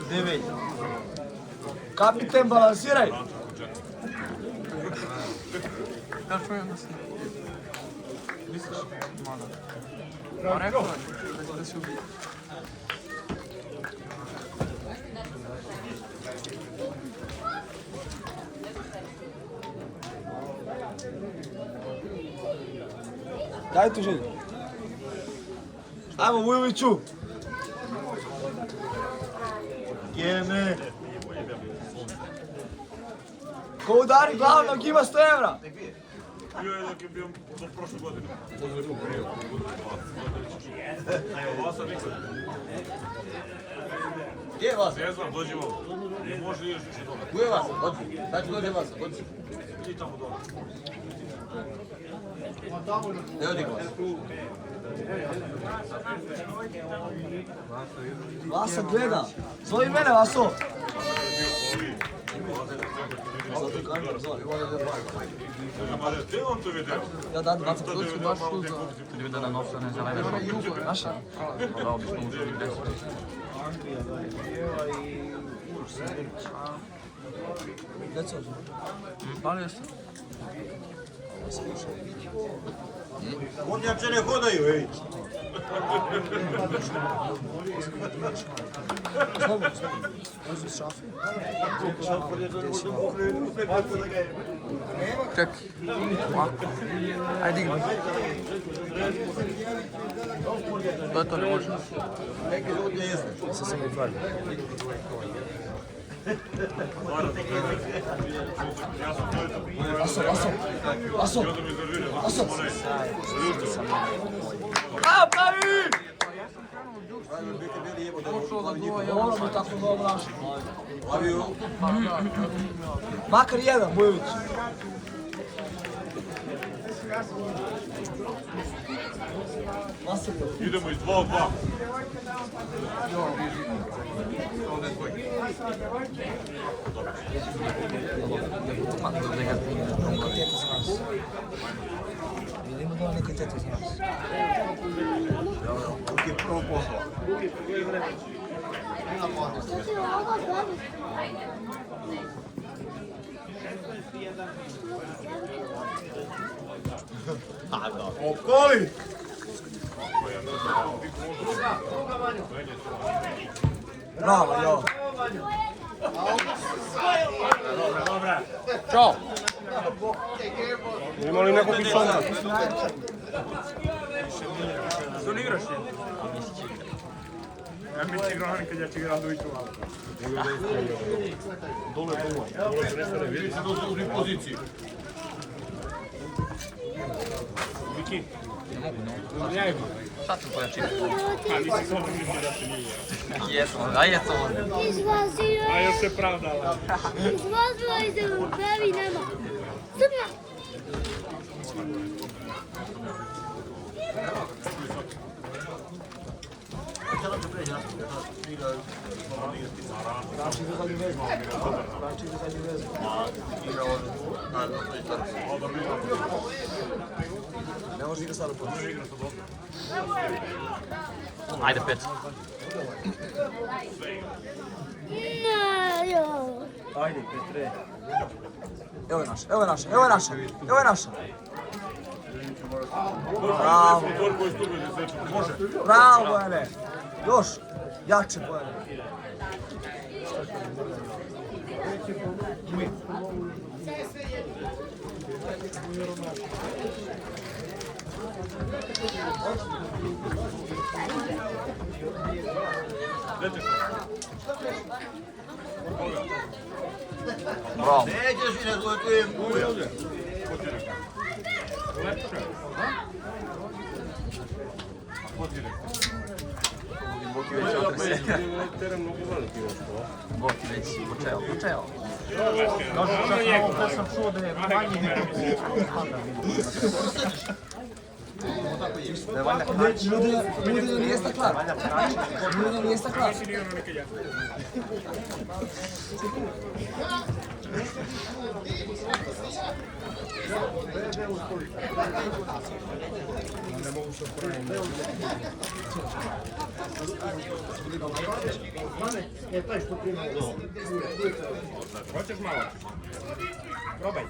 9. Kapiten, balansiraj! Ja čujem da si... Misliš? Malo. Pa rekao je da si ubio. Daj tu želju. Ajmo Vujoviću. Jeme. Ko udari glavnog ima 100 evra. Bio je dok je bio do prošle godine. Vasa nikad. Gdje je Vasa? Ne znam, dođi vam. Ne može još više dole. Tu je Vasa, dođi. Sad ću dođe Vasa, dođi. I tamo dole. Ne odi Vasa. Vasa gleda. Zove mene, Vaso. Te on to video? Ja dan 20 Tu su baš tu za... Kad je vidio da novca ne zna najveće. naša. Da, obično uzeli 10. Gdje će? Palio se. Kornjače ne hodaju, ej. Čekaj. Ovako. Ajde digni. To ne može. Neki ljudi ne jeste. Sad sam mi pravio. Vaso, Vaso. Vaso. Vaso. A, pravi! Moramo tako dobro naši. Makar jedan, Vujović. Idemo iz 2 u 2. Vidimo da neke tete za nas. Dok je prvo poslao. Okoli! Bravo, jo. Ćao. Ima li nekog pisonka? Što ne igraš ti? Ja mi će igrao kad ja će igrati u Iću. Dole. Vidi se da su u poziciji. Ne mogu, ne mogu. Sad sam pojačio. A nisi samo mislio da se nije. Jesam, a jesam ovdje. A još se pravdala. Izvozila i se pravi nema. Crna. Znači za zadnju vezu. Znači za zadnju vezu. Ne može igrati sada u poziciju. Ajde, 5. Ne, jo. Ajde, Petre. Evo je naša, evo je naša, evo je naša, evo je naša. Bravo. Bravo, Bojane. Još, jače, Bojane. Bravo. Nećeš i nego tu je muja. Boki već otrse. Boki već počeo. Da sam čuo da je manje Ljudi nije staklar. Ljudi nije staklar. Hoćeš malo? Probaj.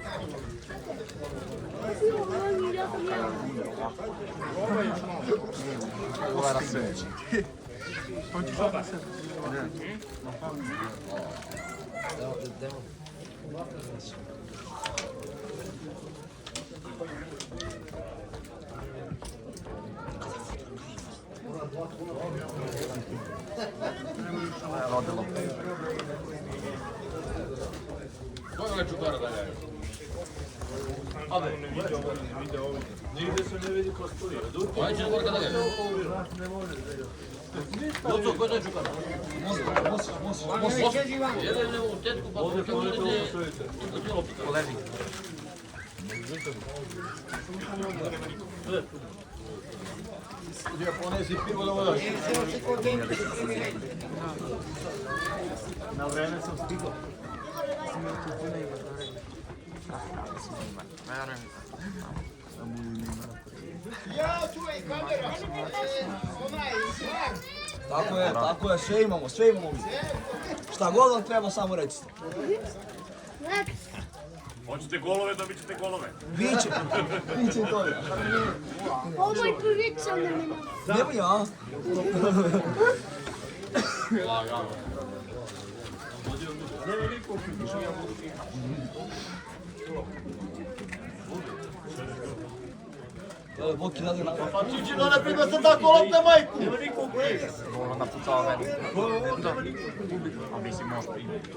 Probaj još malo. Ovo je na sveći. Hoćeš opet se? Rodilo. Koga je čukara dalje? Nigde se ne vidi kroz polije. Ovaj će gorka dalje. Doto, ko je čukara? Jedan je u tetku, pa ovdje je Polezi. Gdje ponesi pivo da vodaš? Na vreme sam stigao. Tako je, sve imamo mi. Šta god vam treba, samo recite. Hoćete golove, dobit ćete golove. Biće i to je. Ovo je prvica na mene. Nemoj ja. Boki radi na... Pa Čičino ne prima se tako lopta majku! Dobro napucao meni. A mislim može primiti.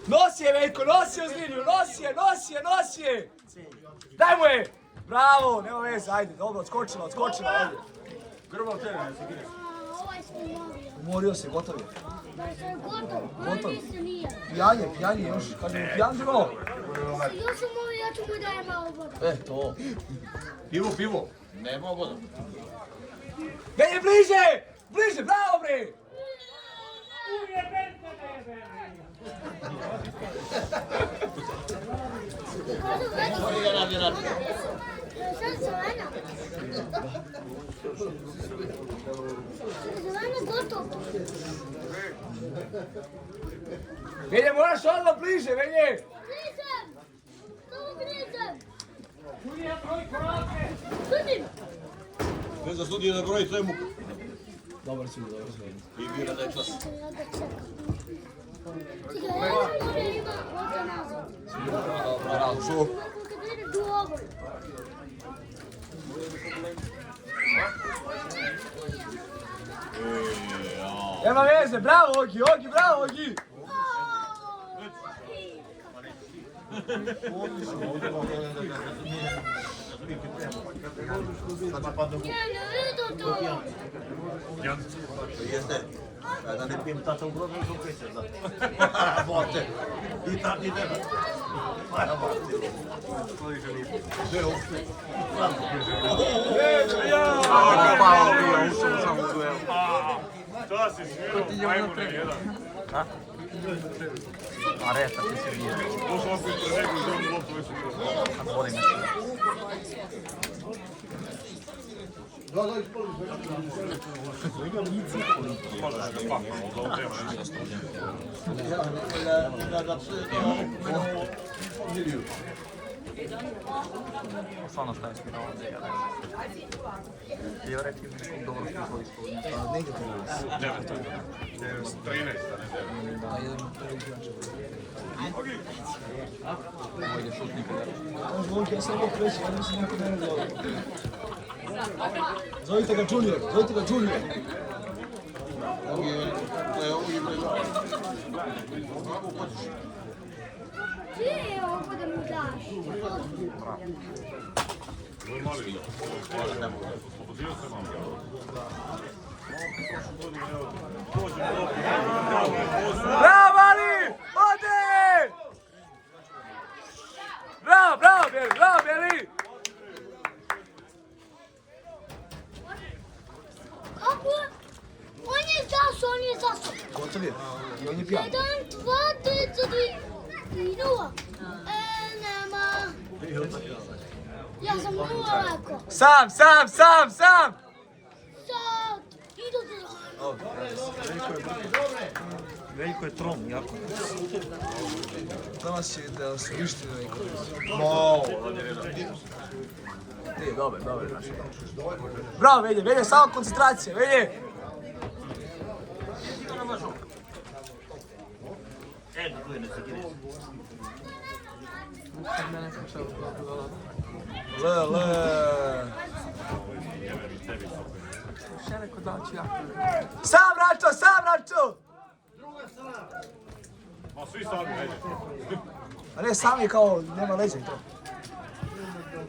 Nosi je Veljko, nosi je uz liniju, nosi je! Daj mu je! Bravo, nema veze, ajde, dobro, odskočila, ajde. Grbav tebe, ne se gine. Ovaj smo umorio. Umorio se, gotov je. Da je gotov, Gotov. ali se nije. Pijan je još, kažem, pijan bi malo. Još sam umorio, ja ću mu dajem malo voda. To. Pivo. Nema voda. Venje, bliže, bravo bre! Mori ga radi radi. Sad zelena. Zelena gotov. Venje, moraš odmah bliže, Venje! Grizem! Samo grizem! Sudim! Ne zasudi da broji, to je muka. Dobar si. I vira da je čas. Ja ga čekam. Čekaj, ja ću moram ima ovdje nazad. Bravo, šo. Kad ide do ovoj. Nema veze, bravo Ogi, bravo Ogi! Ja ne vidim to. Jeste, kada ne pijem tata u grobu, su kreće, da. Bote, i tata i tebe. Maja bote. Gdje je uopšte? Hvala bio, ušao sam u duelu. To si svirao, majmune jedan. A reta ti se nije. Došao sam ispred nekog i zemlju loptu već u Kad vodim Možeš ga pakao, da u temu nešto. Da ga psuje to, miliju. Stvarno šta je smirao ovdje, ja ne znam. Ja rekli nekog dobro futbolista. Negdje to je. 13, a ne 9. Da, jedan prvi igrač. Ovo ide šutnik. Zvonki, ja sam ovo kreći, ja mislim neko ne zove. Zovite ga Junior. Gdje je ovo da mu daš? Bravo, Ali! Ode! Bravo, Beli! On je zasao. Gotov je. I on je pijan. 1, 2, 3, 4, 0. Nema. Ja sam 0 rekao. Sam! Sad, idu zelena. Veljko je trom, jako. Danas će da su vištine Veljko. No, Nije, dobar. Bravo, Velje, samo koncentracija, Velje! Le. Še rekao da ću ja. Sam Račo! Ma svi sami neđe. A ne, sam je kao, nema leđa i to.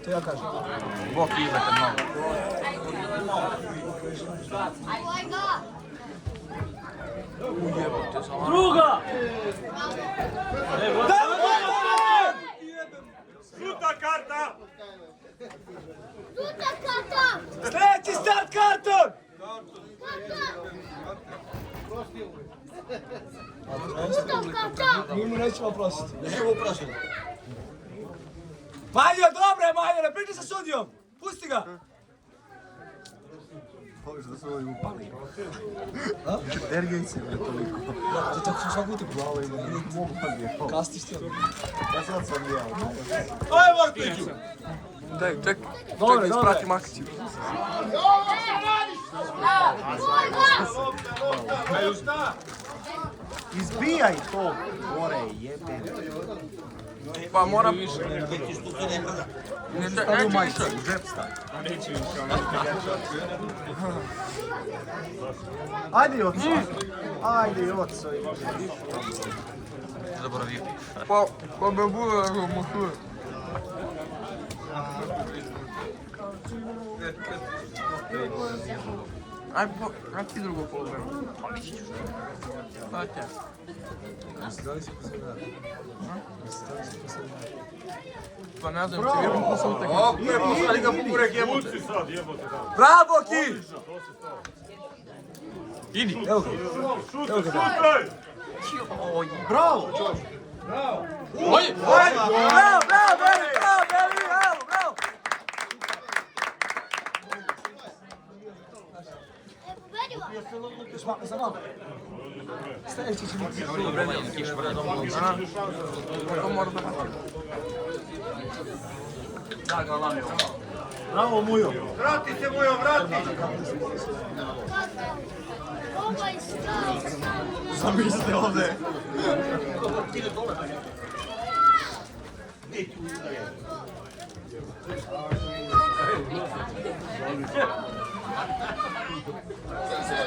To ja kažem. Bok iza kad malo. Ujebote sam. Druga! Žuta karta! Žuta karta! Sljedeći start karton! Žuta karta! Mi mu nećemo oprostiti. nećemo oprašati. Manjo, dobro je Manjo, ne pričaj sa sudijom! Pusti ga! Hoviš da se ovi upali. Ergejce, bre, toliko. Ti tako su svaku utakmicu. Bravo, ima, ne mogu pa gdje. Kastiš ti. Ja sad sam bijao. Aj, Martiću! Daj, ček, Dobre. ispratim akciju. Izbijaj to gore, jebe. Pa moram... Nećeš tu se ne mrda. Neću više. U džep stavi. Ajde, Joco. Ajde, Joco. Zaboravio. Pa me bude da ga mušuje. Aj ti drugo polovreme. Šta će? Pa ne znam, će vjerujem ko sam utakmicu. Opet, poslali ga pupurek jebote. Kuci sad, jebote tamo. Bravo, Ki! Idi. Evo ga. Šutaj! Bravo! Oje! Bravo, Beli, bravo! Još malo. Sljedeći će biti. To mora da... Bravo, Mujo. Vrati se, Mujo, vrati! Ovaj stav! Zamislite ovdje.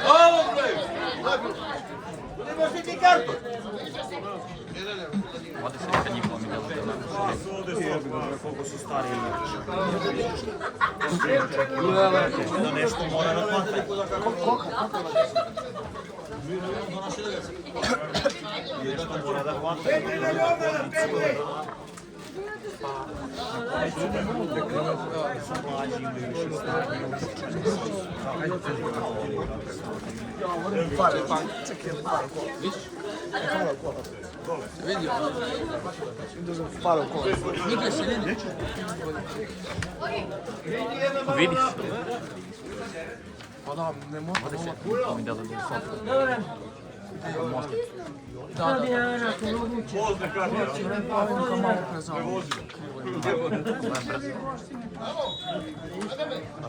Ovo, bre! Ne možeš ti kartu! Koliko su stari da nešto mora da hvataju. Nešto mora da hvataju. Vidio. Nigdje se vidi. Vidiš? Pa da, ne može. Mi da dođe sad. Da. Pozne karta.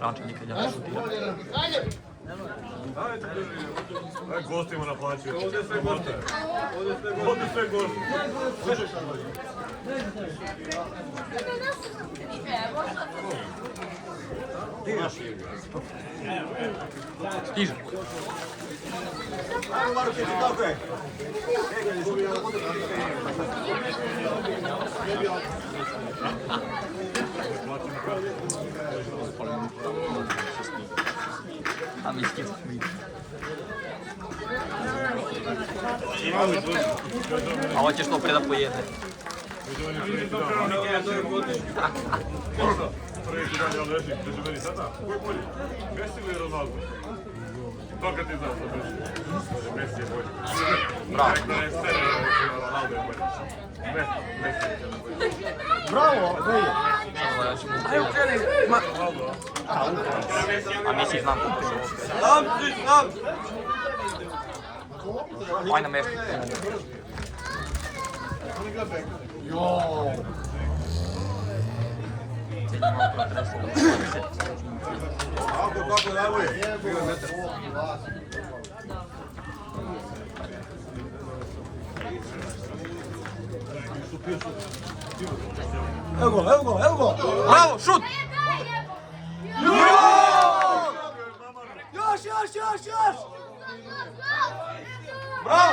Ranče nikad ja ne šutira. Aj, gostima naplaćuju. Ovdje sve gosti. Ovdje sve gosti. Stiže. Ajmo, Markić, kako je? A mi skip mi. A hoće što pre da pojede. Prvi dan ja ležim, među meni sada. Ko je bolji? Messi ili Ronaldo? To kad ti znaš da Messi je bolji. Bravo. Ne, Ronaldo je bolji. Messi je bolji. Bravo, Veje. Aj ukreni. Ronaldo, A Messi znam. Znam, svi znam! Aina mesti. Tako, najbolje. Evo go! Bravo, šut! Još! Bravo!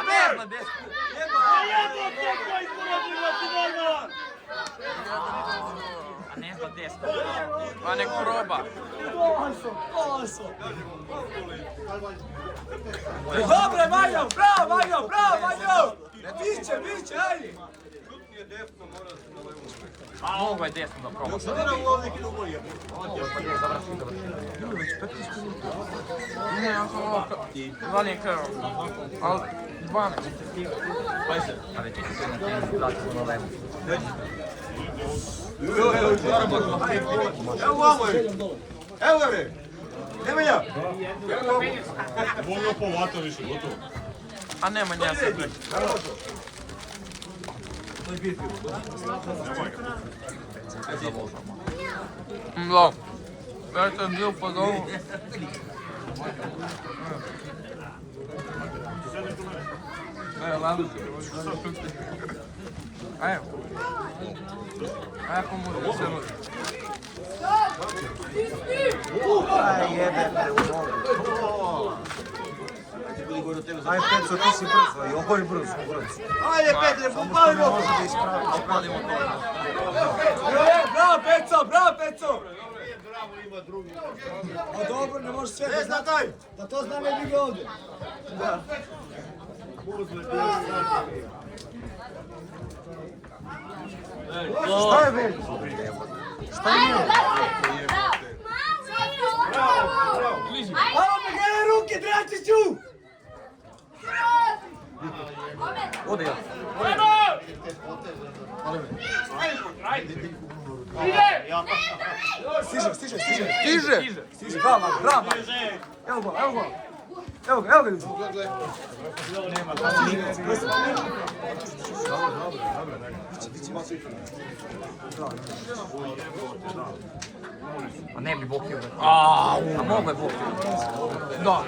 Nema desno. A ne zna desno. Pa nek proba. Golazo! Dobre, Majo! Bravo, Majo! Biće, ajde! Mogu je desno da proba. Ne, ako ovo... 12 krva. Ali 12. A već će se na temu dati na levo. Evo vamo je! Evo ga bre! Nemanja! Volio povata više, gotovo. A nema nja se. Da. Gledajte, bio pod ovu. Evo. Ako može da se rodi. Aj jebe bre u nogu. Aj Peco, ti si brzo i ovo je brzo. Ajde Petre, upali nogu! Može da ispravimo to. Bravo, Peco! A dobro, ne može sve Ne zna taj! da to zna ne bi ga ovdje. Šta je bre? Alo, me gledaj ruke, Dračiću! Ode ja. Stiže! Stiže! Bravo! Evo ga, ljudi. A ne bi bokio. A mogu je bokio. Da.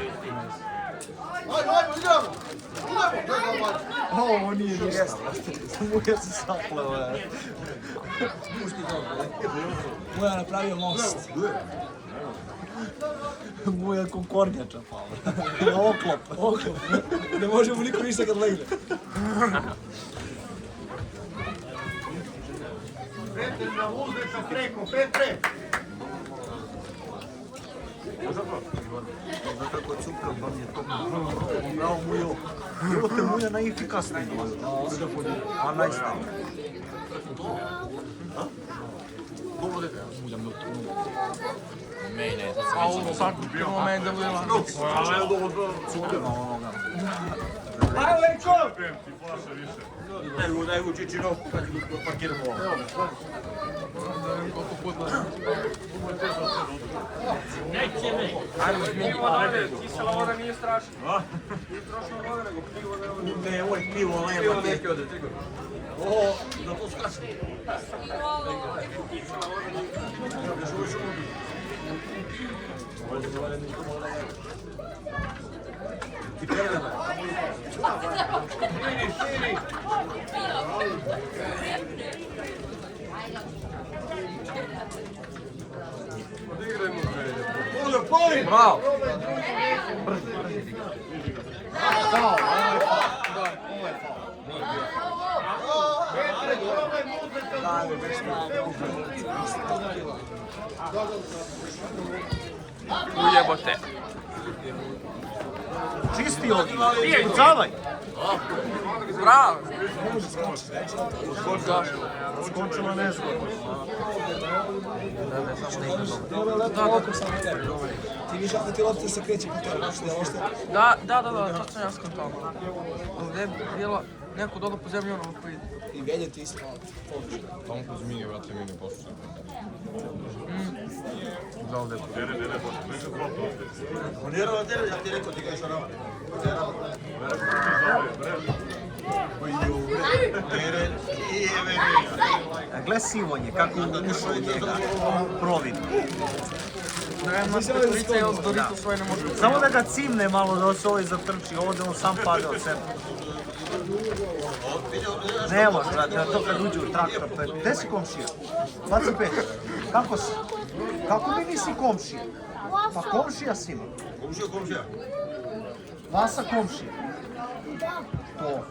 Ajde, idemo! Ovo nije ništa. Muja se sapleo. Muja napravio most. Muja konkornjača pala. Oklop. Ne može mu niko ništa kad legne. Petre na uzreća preko, Petre! Zna kako je cukra, pa mi je to bravo Mujo. Evo te Muja najefikasniji. A najsniji. A ovo svaki moment da bude lako. Ajmo, Lenko! Pem ti flaša više. Daj u Čičino, kad parkiramo ovo. Da vidim koliko puta. Kisela voda nije strašna. Ne, ovo je pivo, ovo je pati. Ovo, da to skače. Ti prve Bravo! Ujebote. Čisti ovdje. Pucavaj. Bravo! Skončila nezgodno. Ovo je lepo oko samo tebe. Ti viš ako ti lopta se kreće po tebi, što je ovo što... Da, točno ja skontao. Ovdje je bilo Neko dole po zemlji ono koji ide. I velje ti isto malo površno. Tamo kroz mini, vrate, mini poslušaj. Da ovdje. Onirao tebe, ja ti rekao ti ga je šarava. Gle sivonje, kako ušao u njega. Provid. Nema lice, jel Dorito svoje ne može. Samo da ga cimne malo, da se ovaj zatrči, ovo da on sam pade od sebe. Ne može, brate, to kad uđe u traktor. Gde si komšija? 25. Kako si? Kako mi nisi komšija? Pa komšija si mi. Komšija. Vasa komšija. To.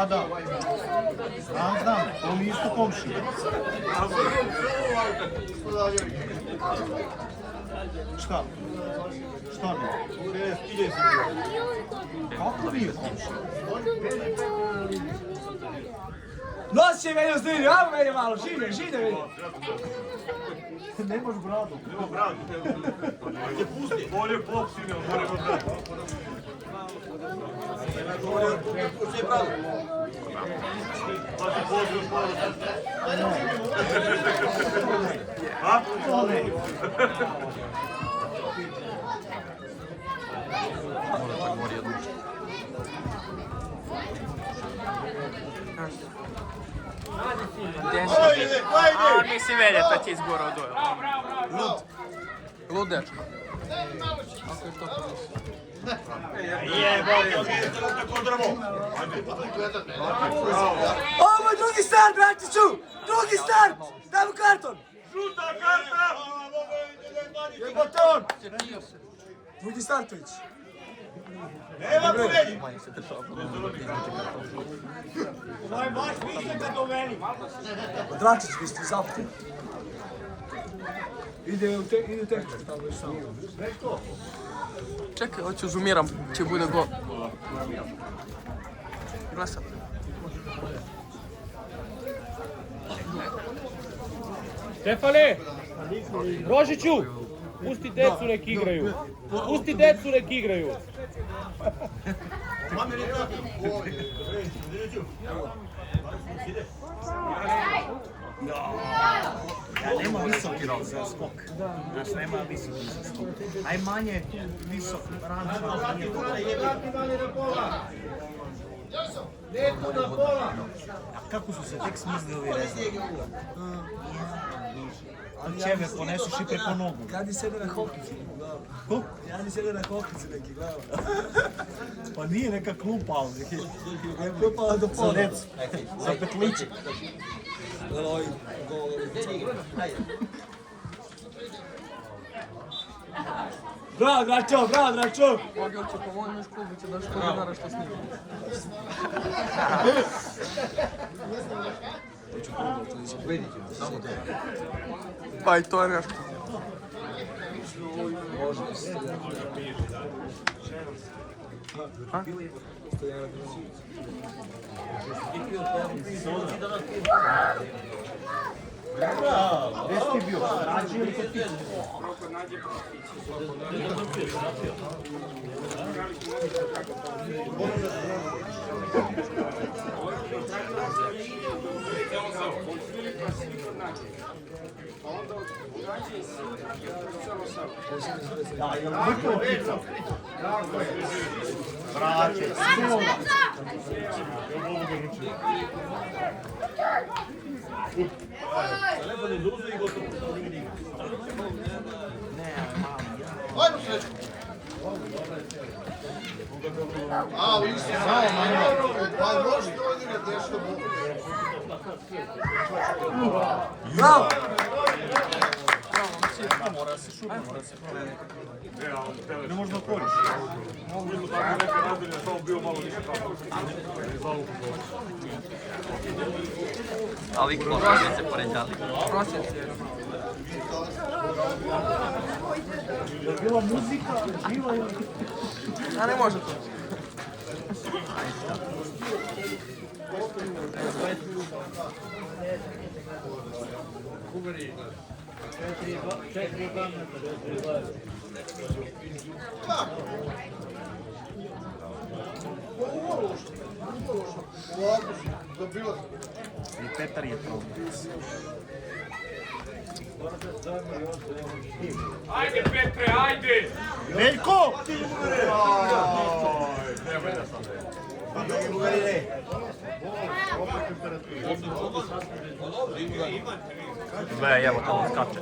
Da. Znam, to mi isto komšija. Šta? Šta mi? Kako nije komšija? Nosi je velje zdivio, ajmo velje malo, žine velje. Nemaš bradu. Nema bradu. Te pusti. Bolje pop sine, bolje bradu. Pusti je bradu. Pa ti pozdrav sporo. A? Ode. Mora tako mora jednu. A, nisi velje, pa ti izgora od ove. Lud dečko. Ako je to Tako drvo. Ovo je drugi start, bratiću! Drugi start! Daj mu karton! Žuta karta! Jebote on! Drugi startović. Nema predi! Dračić, vi ste zapti. Ide u tehniku, tamo je samo. Čekaj, hoću zoomiram, će bude gol. Glasam. Stefane! Rožiću! Pusti decu nek igraju! Pusti decu nek igraju! Ja, nema visoki rok za skok. Znaš, nema visoki za skok. Aj manje visok rančan. A kako su se tek smislili rezali? Ali ćeve ponesuš i preko nogu. Kad je sede na hokici, glava. Ja ni sede na hokici neki, glava. Pa nije neka klupa, ali Je propala do za pola. decu, za petliće. Ovaj gol. Bravo, Dračo, bravo, Dračo! Ovdje hoće po mojem još klubu, će da što dinara što snima. Pa i to je nešto. Gde si ti bio? Rađi ili kod ti? Da, je li vrlo pizza? Braće, sula. Ajmo srećko. A, vi ste znao na njoj. Pa možete odigrati nešto bolje. Bravo! Mora se šuti, mora se promeniti. Ne možda koriš. Mogu tako neke razdelje, samo bio malo više tako. Ali prosjece poređali. Prosjeci. Je bila muzika, živa ili... A ne može to. I Petar je problem. Ajde Petre, ajde! Veljko! Gle, evo tamo skače.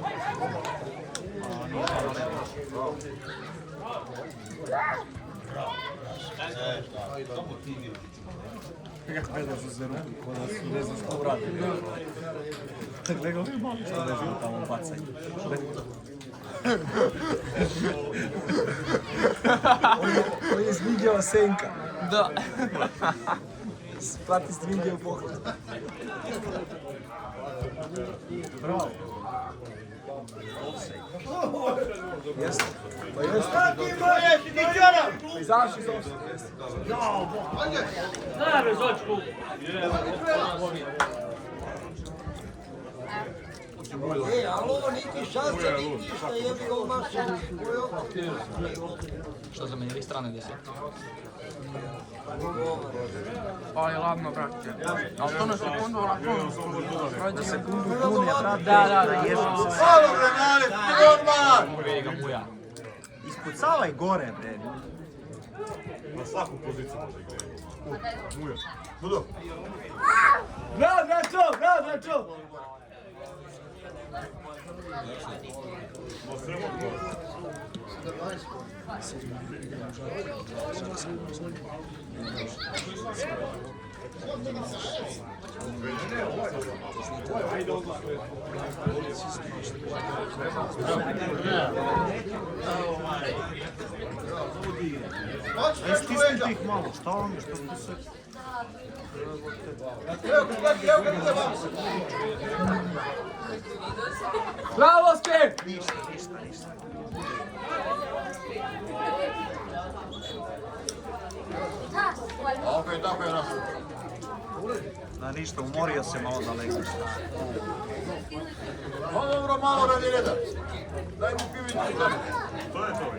Kako gledaš za ruku, ko da su ne znam što uradi. Gledaj ga malo što leži tamo bacaj. On je sviđao Senka. Da. Prati sviđao pohod. Bravo. Jeste. Pa jeste. Izaši iz osnovu. Ne, bez očku. Ali ovo niti šanse, niti šta jebi ga u masu. Što za meni, strane 10. Aj, ladno, brate. Ali to na sekundu, Na sekundu pune, brate. Da. Ježim se. Hvala Brenane, ti odmah! Uvijek ga muja. Ispucavaj gore, bre. Na svaku poziciju može igrati. Muja. Budo. Bravo, Dračo, bravo, Dračo! Ma sve može. Stisnite ih malo, šta vam je, što ste se... Bravo ste! Ništa. Opet tako je našu. Da ništa, umorio se malo da legneš. Pa dobro, malo radi reda. Daj mu pivicu tamo. To je to.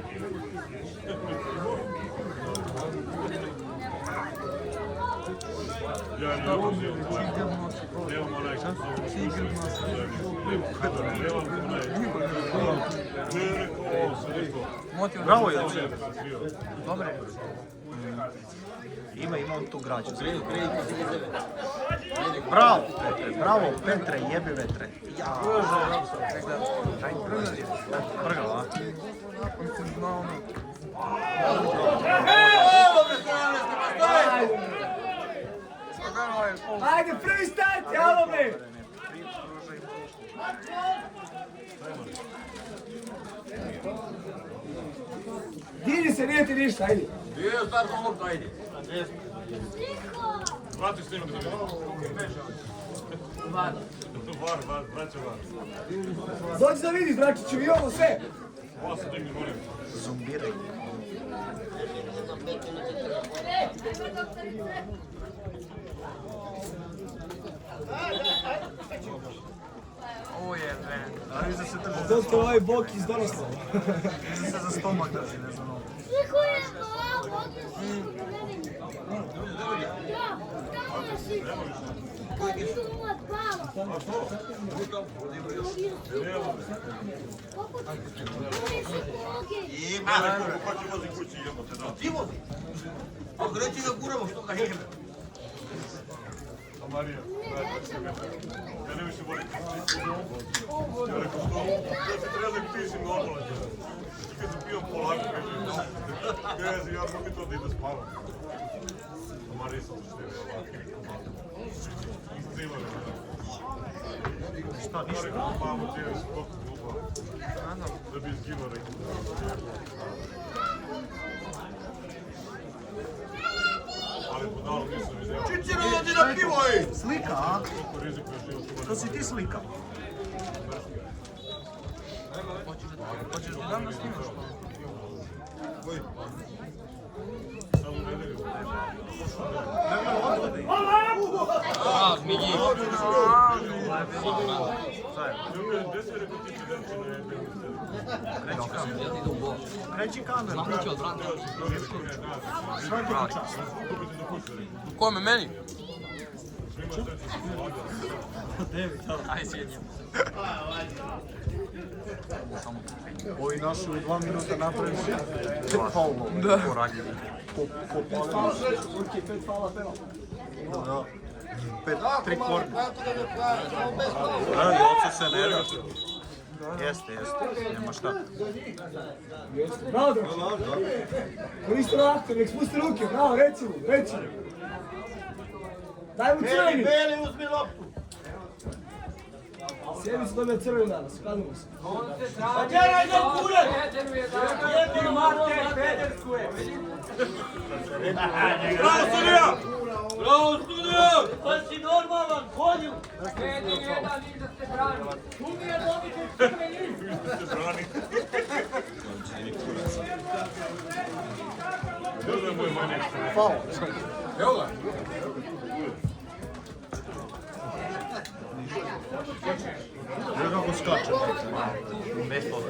Ja ne ulazim. Nemam onaj što zove. Bravo, Joce. Dobre. Ima on tu građu. Bravo, Petre, bravo, Petre, jebi vetre. Ja. Prgao, a? Ajde, prvi start, jalo me! Dini se, nije ti ništa, ajde. Gdje je startno lopta, ajde. Vrati snimak da vidim. Vraća var. Dođi da vidiš, Dračiću, i ovo sve. Ovo se digni, molim. Zumbiraj. Ovo je ven. Ali iza se drži za Zato stomak. ovaj bok iz donosla. Iza se za stomak drži, ne znam ovo. Ko će vozi kući, jebote, da. Ti vozi. Ako reći ga guramo, što ga hekne. Marija, ja ne više volim kući. Ja rekao što, ja se trezak pišim normalno. I kad se pijem polako, kaže, ja mogu to da ide spavam. Marija sam se števio ovako. Zima je. Šta, ništa? Rekao, mamo, ti je skok glupa. Da bi izginuo, rekao. Ali budalu nisam vidio. Čici rodi na pivo, ej! Slika, a? Koliko rizika je život. To si ti slika. Hoćeš da dam da snimaš? Samo u nedelju. A, Migi. Ljubi, gdje si rekao ti će denče na jednu? Reći kameru. Znam da će odvratiti. Svaki čas. Kome, meni? Aj, sjednjem. Ovi naši u 2 minuta napravili faulova. Da. Pet fala, penal. Da. 3 korne. Kako da ne pravimo, bez pravo. Da, i oca se ne da. Jeste, nema šta. Bravo, koristi lakto, nek spusti ruke, bravo, reci mu. Daj mu crveni. Beli, uzmi loptu. Sjednicu dobija crveni danas, kladimo se. Djeraj do kure! Jebi mate, Pedersku je. Bravo, sudija! Bravo, studio! Pa si normalan, konju! Umije dobiti crveni. Se brani. Dobro je moj manjak. Faul. Evo ga. Gdje kako skače? Bez toga.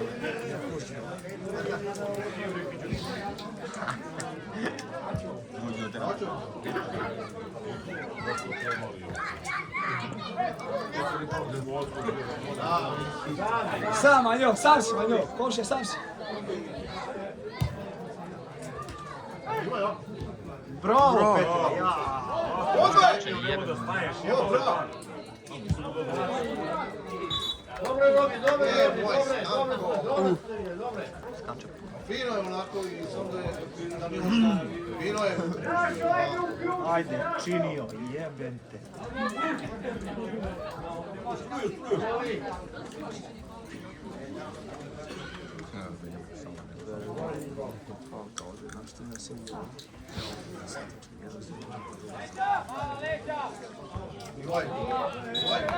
Sam, Manjo, sam si, Manjo. Komšija, sam si. Bravo, Petar. Dobre. Fino je onako i samo da je fino je. Ajde, činio, jebem te.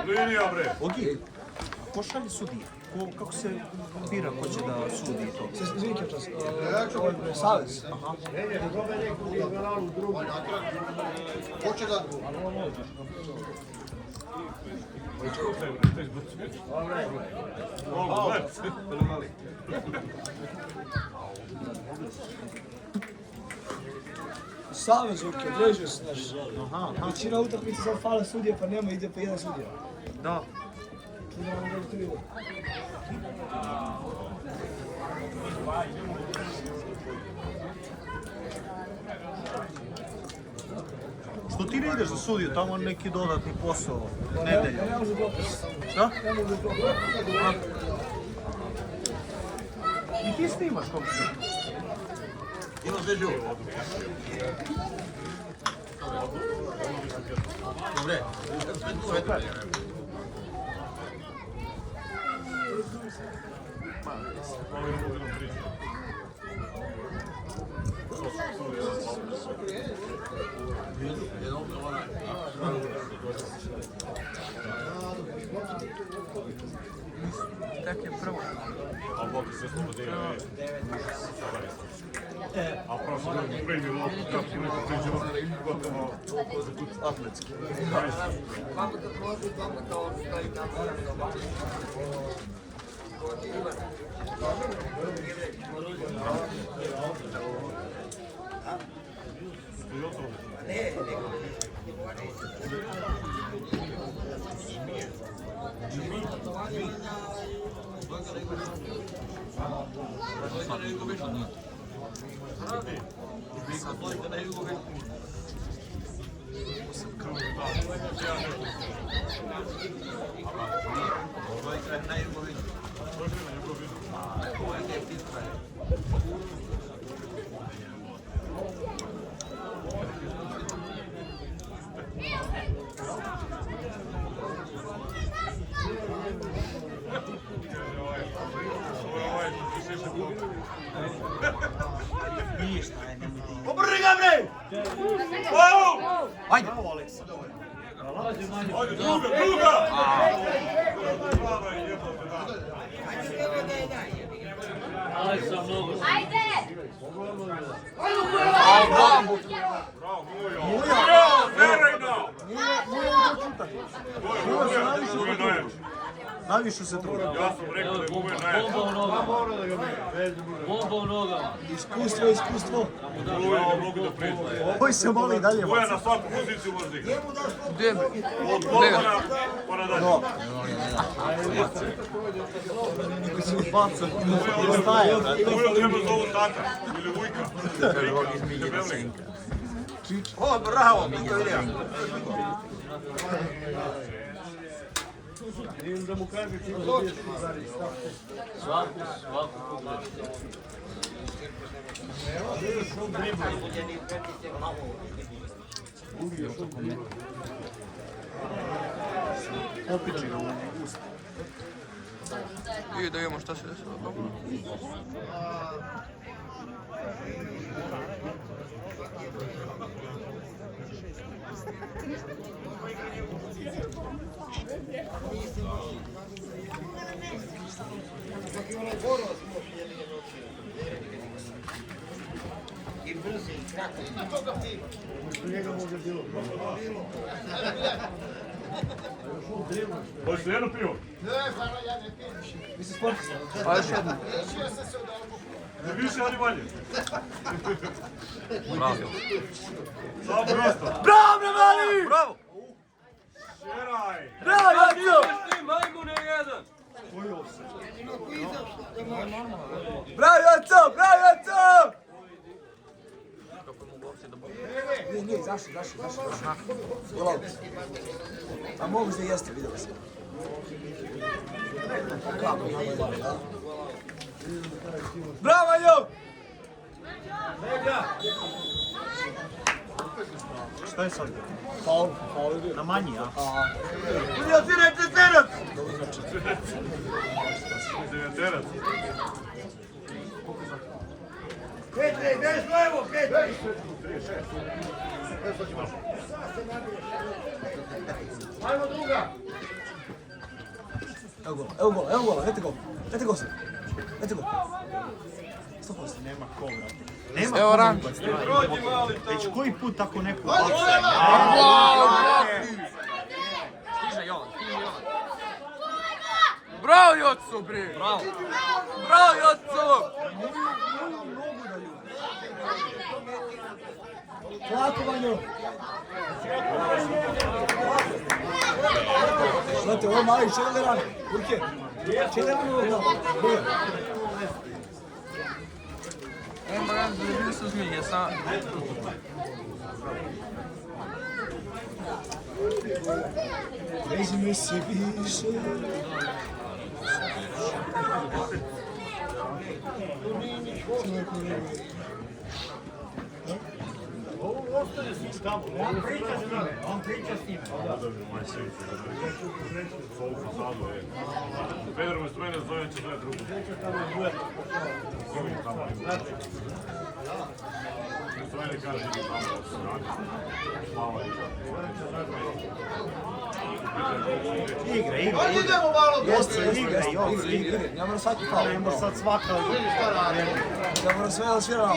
Linija, bre. Ogi, ko šalje sudije? Kako se bira ko će da sudi to? Izvinite čas. Savez. Hoće da... Savez, određuje se, znaš. Većina utakmica sad fale sudije, pa nema, ide pa jedan sudija. Da. Što ti ne ideš za sudiju, tamo neki dodatni posao, nedelja. Ne može dopis. Šta? Ne može dopis. I ti snimaš kako se? Ima sve živo. Dobre. Sve to je. Tak je prvo. A Bog se slobodili. A prošlo je prvi loptu, kako neko priđeva, gotovo Atletski. Obrni ga, bre! Ajde! Ajde, druga! Bravo je, jebote, da. Ajde! Bravo, Mujo! Veraj na! Mujo je najjači. Najviše se trudi. Ja sam rekao da je Vuja najjači. Bomba u nogama. Iskustvo. Vuja ne mogu da priđu. Koji se moli dalje. Vuja na svaku poziciju može igrati. Gdje? Od golmana pa nadalje. Niko se baca. Staje, brate. Vuja treba zovu tata ili Vujka. Debelnik. O, bravo, Mika Ilija. Opiči ga u usta. I da vidimo šta se desilo. Hoćete jedno pivo? A još jedno. Ne više, ali manje. Bravo. Samo prosto. Bravo, mali! Bravo! Šeraj. Bravo, Jaco! Majmune jedan. Bravo, Jaco! Bravo, Jaco! Nije, zašto. Golaut. A mogu se jeste, vidjeli se. Bravo, Vanjo! Šta je sad? Faul na manji, a? Terac! Deveterac. Evo gola, dajte gol se. Dajte gol. 100%. Nema ko, brate. Nema Evo ko. ran. Već koji put tako neko baca? Stiže Jovan, Bravo, Joco, bre! Bravo! Bravo, Joco! Polako, Vanjo. Znate, ovo je mali čeleran. Urke. Čeleran ovo je da. On ran, da se zmije, sam... Vezime se više. Pedro me strojne zove, će zove drugu. Strojne kaže, ide tamo, Slava Igra. Idemo malo dosta. Igra. Ja moram svaki faul. Nemo sad svaka... Ja moram sve svirano.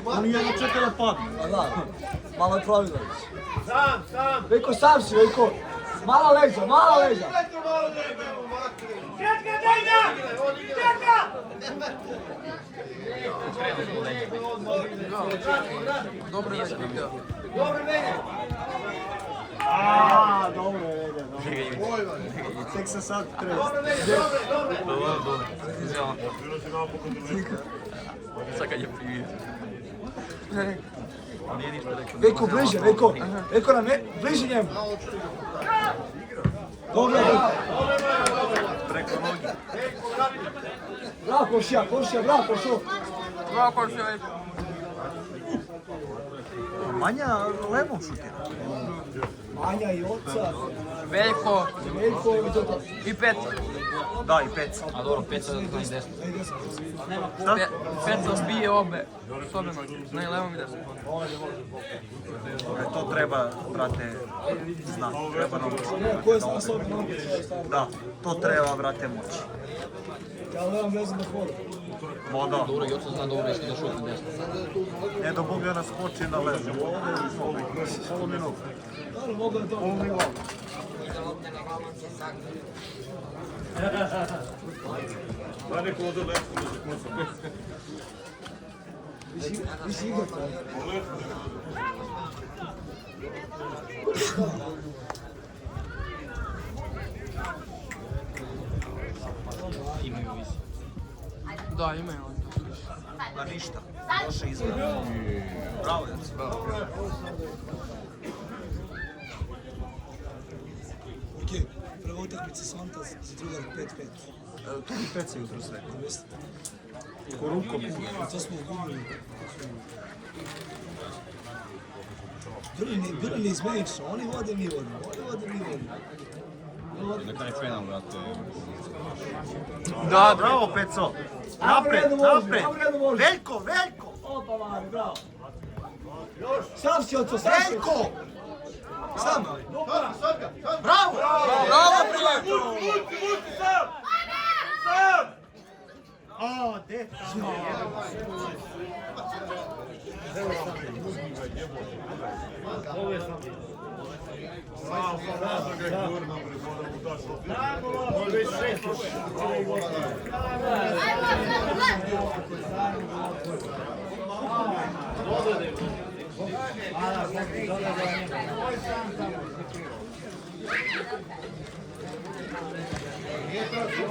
On jedno čeka da padne. A da, malo je providno. Sam. Veljko, sam si, Veljko. Mala leđa. Dajte malo da idemo, makri. Dobro je igrao. Aaa, dobro je, tek se sad treba. Dobro. Izjava. Sad kad je prividio. Nije ništa rekao. Veljko, bliže, Veljko. Veljko nam je, bliže njemu. Dobro. Preko nogi. Bravo, Košija, bravo, Košo. Bravo, Košija. Manja levom šutira. Manja i oca. Veljko Veljko i to. i Peca. Da, i Peca. A dobro, 5 sada na desno. Šta? Peca zbije obe. S obe noge. Ne, levom i desnom. To treba, brate, znati. Treba naučiti. Ko je sam sobi na opet? Da, to treba, brate, moći. Ja nemam vezu da hoda. Voda. Dobro, Joco zna dobro isto da šuti desno. Ne do Boga nas skoči na leđe. Ovo minut. Naravno, mogu da to. Ovo minut. Daj neko ovdje letku da se kucam. Visi igrati. Da, imaju oni. Pa ništa. Loše izgleda. Bravo, Jaci. Ok, prva utakmica Santa za drugar 5-5. Tu bi Pece jutro sve. Korukom. To smo gubili. Bilo neizmenično, oni vode, mi vodimo. Oni vode, mi vodimo. Neka je penal, brate. Da, Bravo, Peco. Napred, napred. Veljko, Veljko. Opa, Mari, bravo. Sam si oco, sam si Veljko. Sam. Bravo. bravo, prijatelj! Vuci, sam! Sam! O, deta. Sam da ga je gurno, bre, mora mu daš opet.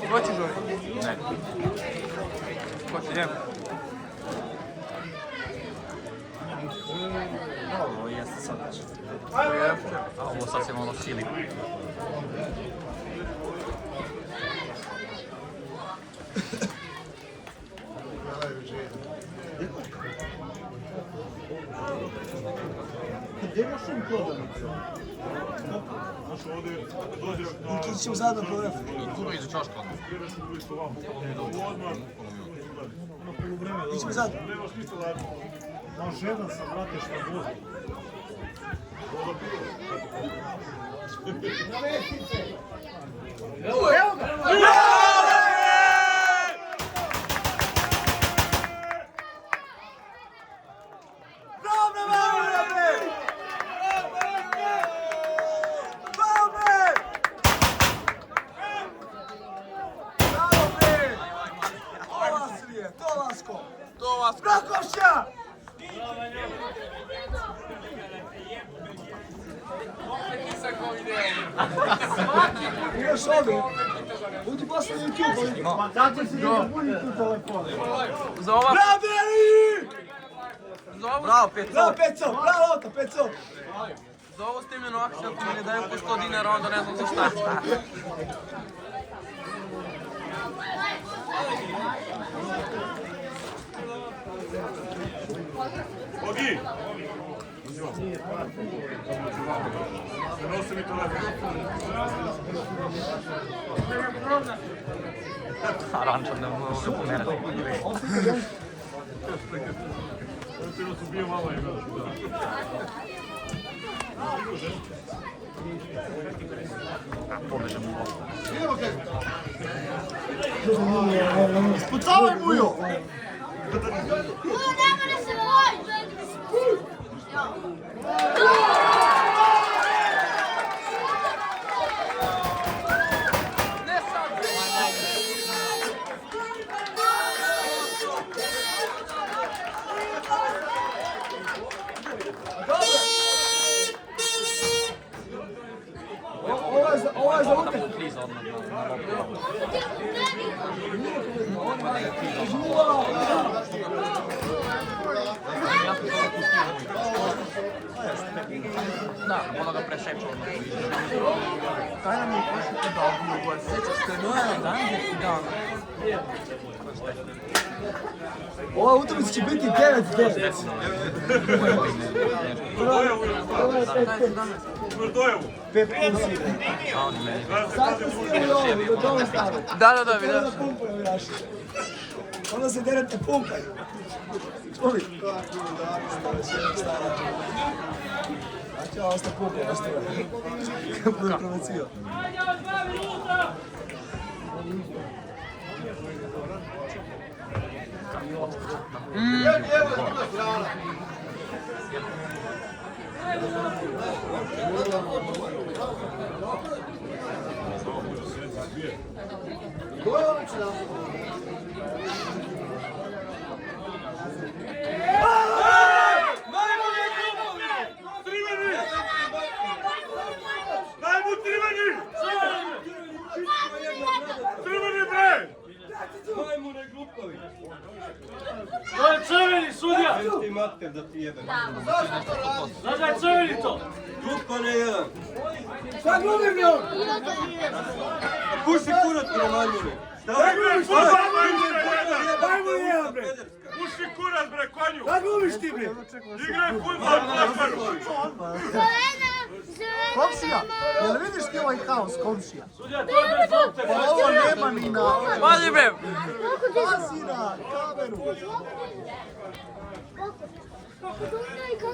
Hoćeš ovaj? Ne. Hoćeš, idem. Ovo jeste sad već. A ovo sad se malo sili. Znaš, ovdje dođe na... Tu ćemo zajedno pogledati. Kuro iza čoška. Biraš u isto ovako. Odmah. Ićemo zajedno. Nemaš ništa da... Znaš, jedan sam, brate, šta god. To vas... Rakovša! Imaš ovdje? Budi posle na YouTube. Zato si da budi tu telefon. Za ova... Bravo, Beli! Za ovu... Bravo, Peco. Bravo, Peco! Bravo, Ota, Peco! Za ovu snimljenu akciju, ako mi ne daju po 100 dinara, onda ne znam za šta. Ogi! Prenosi mi telefon. Arančan da mu se pomene. Ti nas ubio malo ime. Pobežem u ovo. Spucavaj Mujo. Ovo je za utak. Kriza odmah na Da, ono ga prešepča odmah. Daj nam je pošli da obiju ovo, sjećaš kad je Noja dan i dan. Ova utakmica će biti 9-9. Imaš dojavu? 5 plus ide. Sad smo snimali ovo, da dole stave. Da, vidio. Onda pumpaju naši. Onda se derete pumpaju. Čuli? Znači, ovo ste pumpaju, ostavio. Budu provocio. Dajmo crveni! Crveni bre! To je crveni sudija! Znaš da je crveni to? Šta glumim mi on? Puši kurat na manjure. Šta glumiš ti? Daj mu jedan bre. Puši kurac bre, konju! Šta glumiš ti bre? Igraj futbol, platformu! Komšija, jel vidiš ti ovaj haos, komšija? Sudija, to je bez lopte! Pa ovo nema ni na... Pazi bre! Pazi na kameru!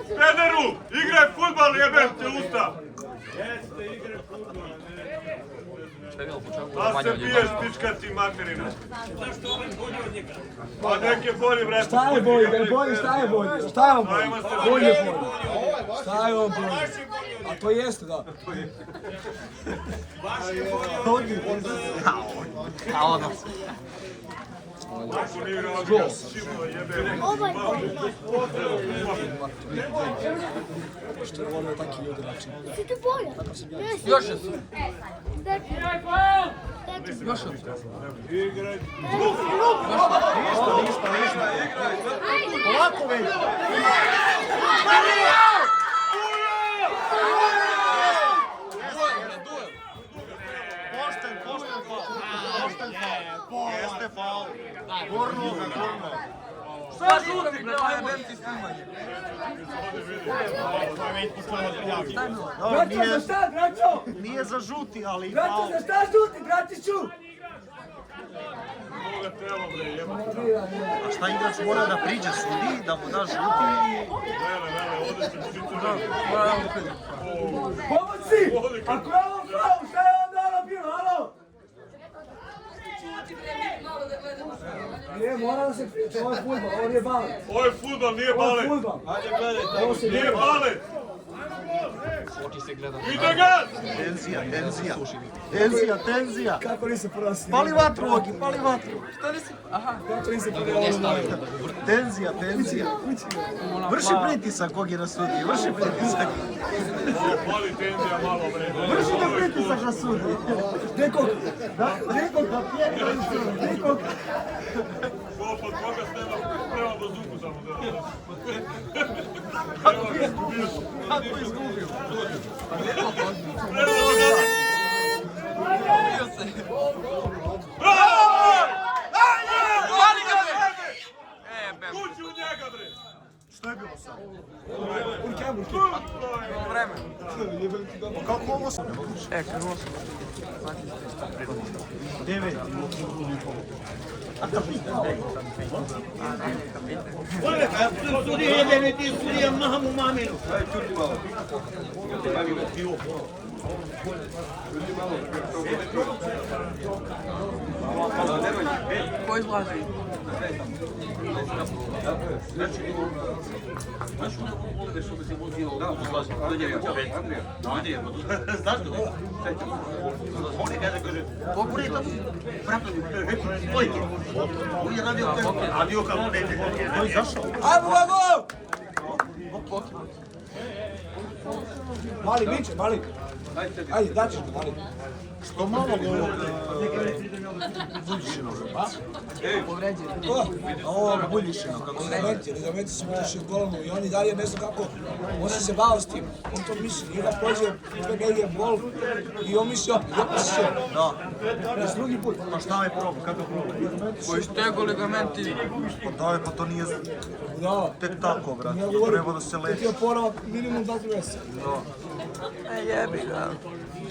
Pederu, igraj futbol, jebem te usta! Šta je bilo počeo? Da se biješ, pička ti materina. Pa neke bolji vrati. Šta je bolji? Šta je bolji? Šta je on bolji? Ajmo se Bolji je bolji. Šta je on bolji? A to jeste, da. A ono. Ako nije igrao, šibno jebem. Što je volio taki ljudi način. Si ti bolja? Još je su. Igraj faul! Još je su. Ovako već! Pošten faul. Jeste faul. Gorno. Šta žuti bre, ovo je bemci snimanje. Braćo, za šta, braćo? Nije za žuti, ali Braćo, faul. za šta žuti, bratiću? Moga telo bre, jebem. A šta igrač mora da priđe sudi, da mu da žuti i... Vele, ovdje se čisto Pomoći! Ako je ovo faul, šta je on dano bilo, alo? Nije, mora da se priča, ovo je fudbal, ovo nije balet. Ovo je futbol, nije Ovo je balet. fudbal. Ovo se Nije gleda. balet. Oči se gleda. Ide gas! Tenzija. Kako nisi prosi? Pali vatru, Ogi, pali vatru. Šta nisi? Aha. Kako nisi prosi? Tenzija. Vrši pritisak, Ogi, na sudi, vrši pritisak. Pali tenzija malo bre. Vrši da pritisak na sudi. Nekog Ko pod koga sprema do zuku samo da. Kako izgubio? Mali ga bre! Bem. Kući u njega bre! Što je bilo sad? Vreme. Kako ovo su? Krvo su. 9. Ko izlazi? Ajmo! Mali, Miće, mali. Ajde, daćeš mi, mali. Što malo govori? Ovo Buljišino, kako ligamenti su Buljišino golonu i oni dalje ne znam kako, on se bavio s tim, on to misli, i da prođe negdje bol i on mislio, ljepo se. Da. Još drugi put. Pa šta je problem? Kako je problem? Koji stegu ligamenti? Pa to nije Da. tek tako, brate. Ja govorim, Treba da se to leči. ti je oporavak minimum 2-3 mjeseca. Jebi ga.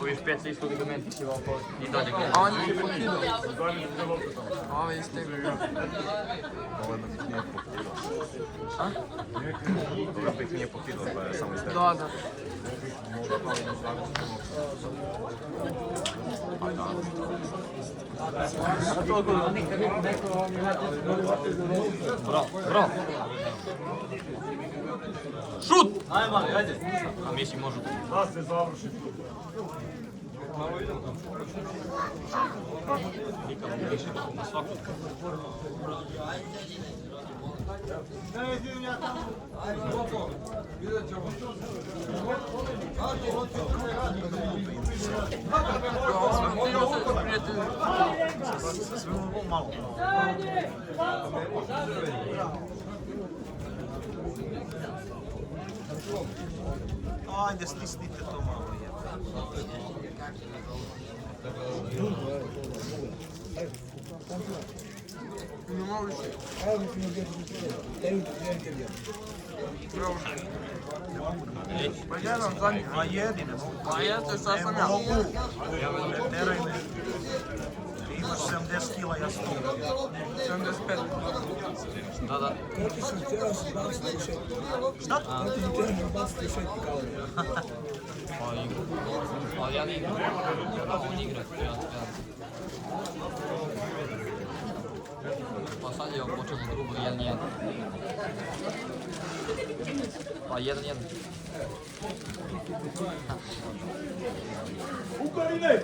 Koji špec isto ligamenti si ovako i dalje gleda. A on je pokidao. Ovo je istegu. Dobro pa ih nije pokidao, pa je samo izgleda. Da, da. Bravo. Šut! A mislim možu. Da se završi. Ajde, stisnite to malo. Evo mi fino djete djete. Pa jedan zadnji. A jedine mogu. Pa jeste, sad sam Ne ja. mogu. Ne teraj me. Ti imaš 70 kila, ja 100. 75. Da. Koliko sam htjela se baciti u šetku? Šta? Koliko sam htjela se baciti u šetku kalorija? Pa igra. Ali ja ne igram. On igra. Pa sad je počelo drugo 1-1. Pa 1-1. Ukrajine!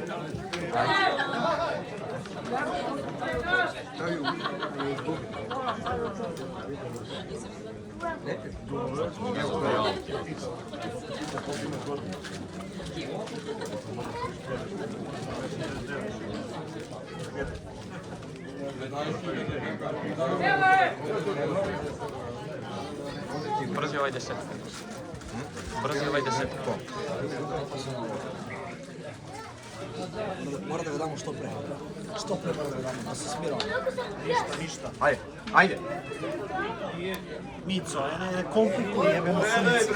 Brzi ovaj 10. Brzi ovaj 10. Mora da ga damo što pre. Što pre mora da ga damo, da se smiramo. Ništa. Ajde. Mico, ne komplikuj, jebemo sunce.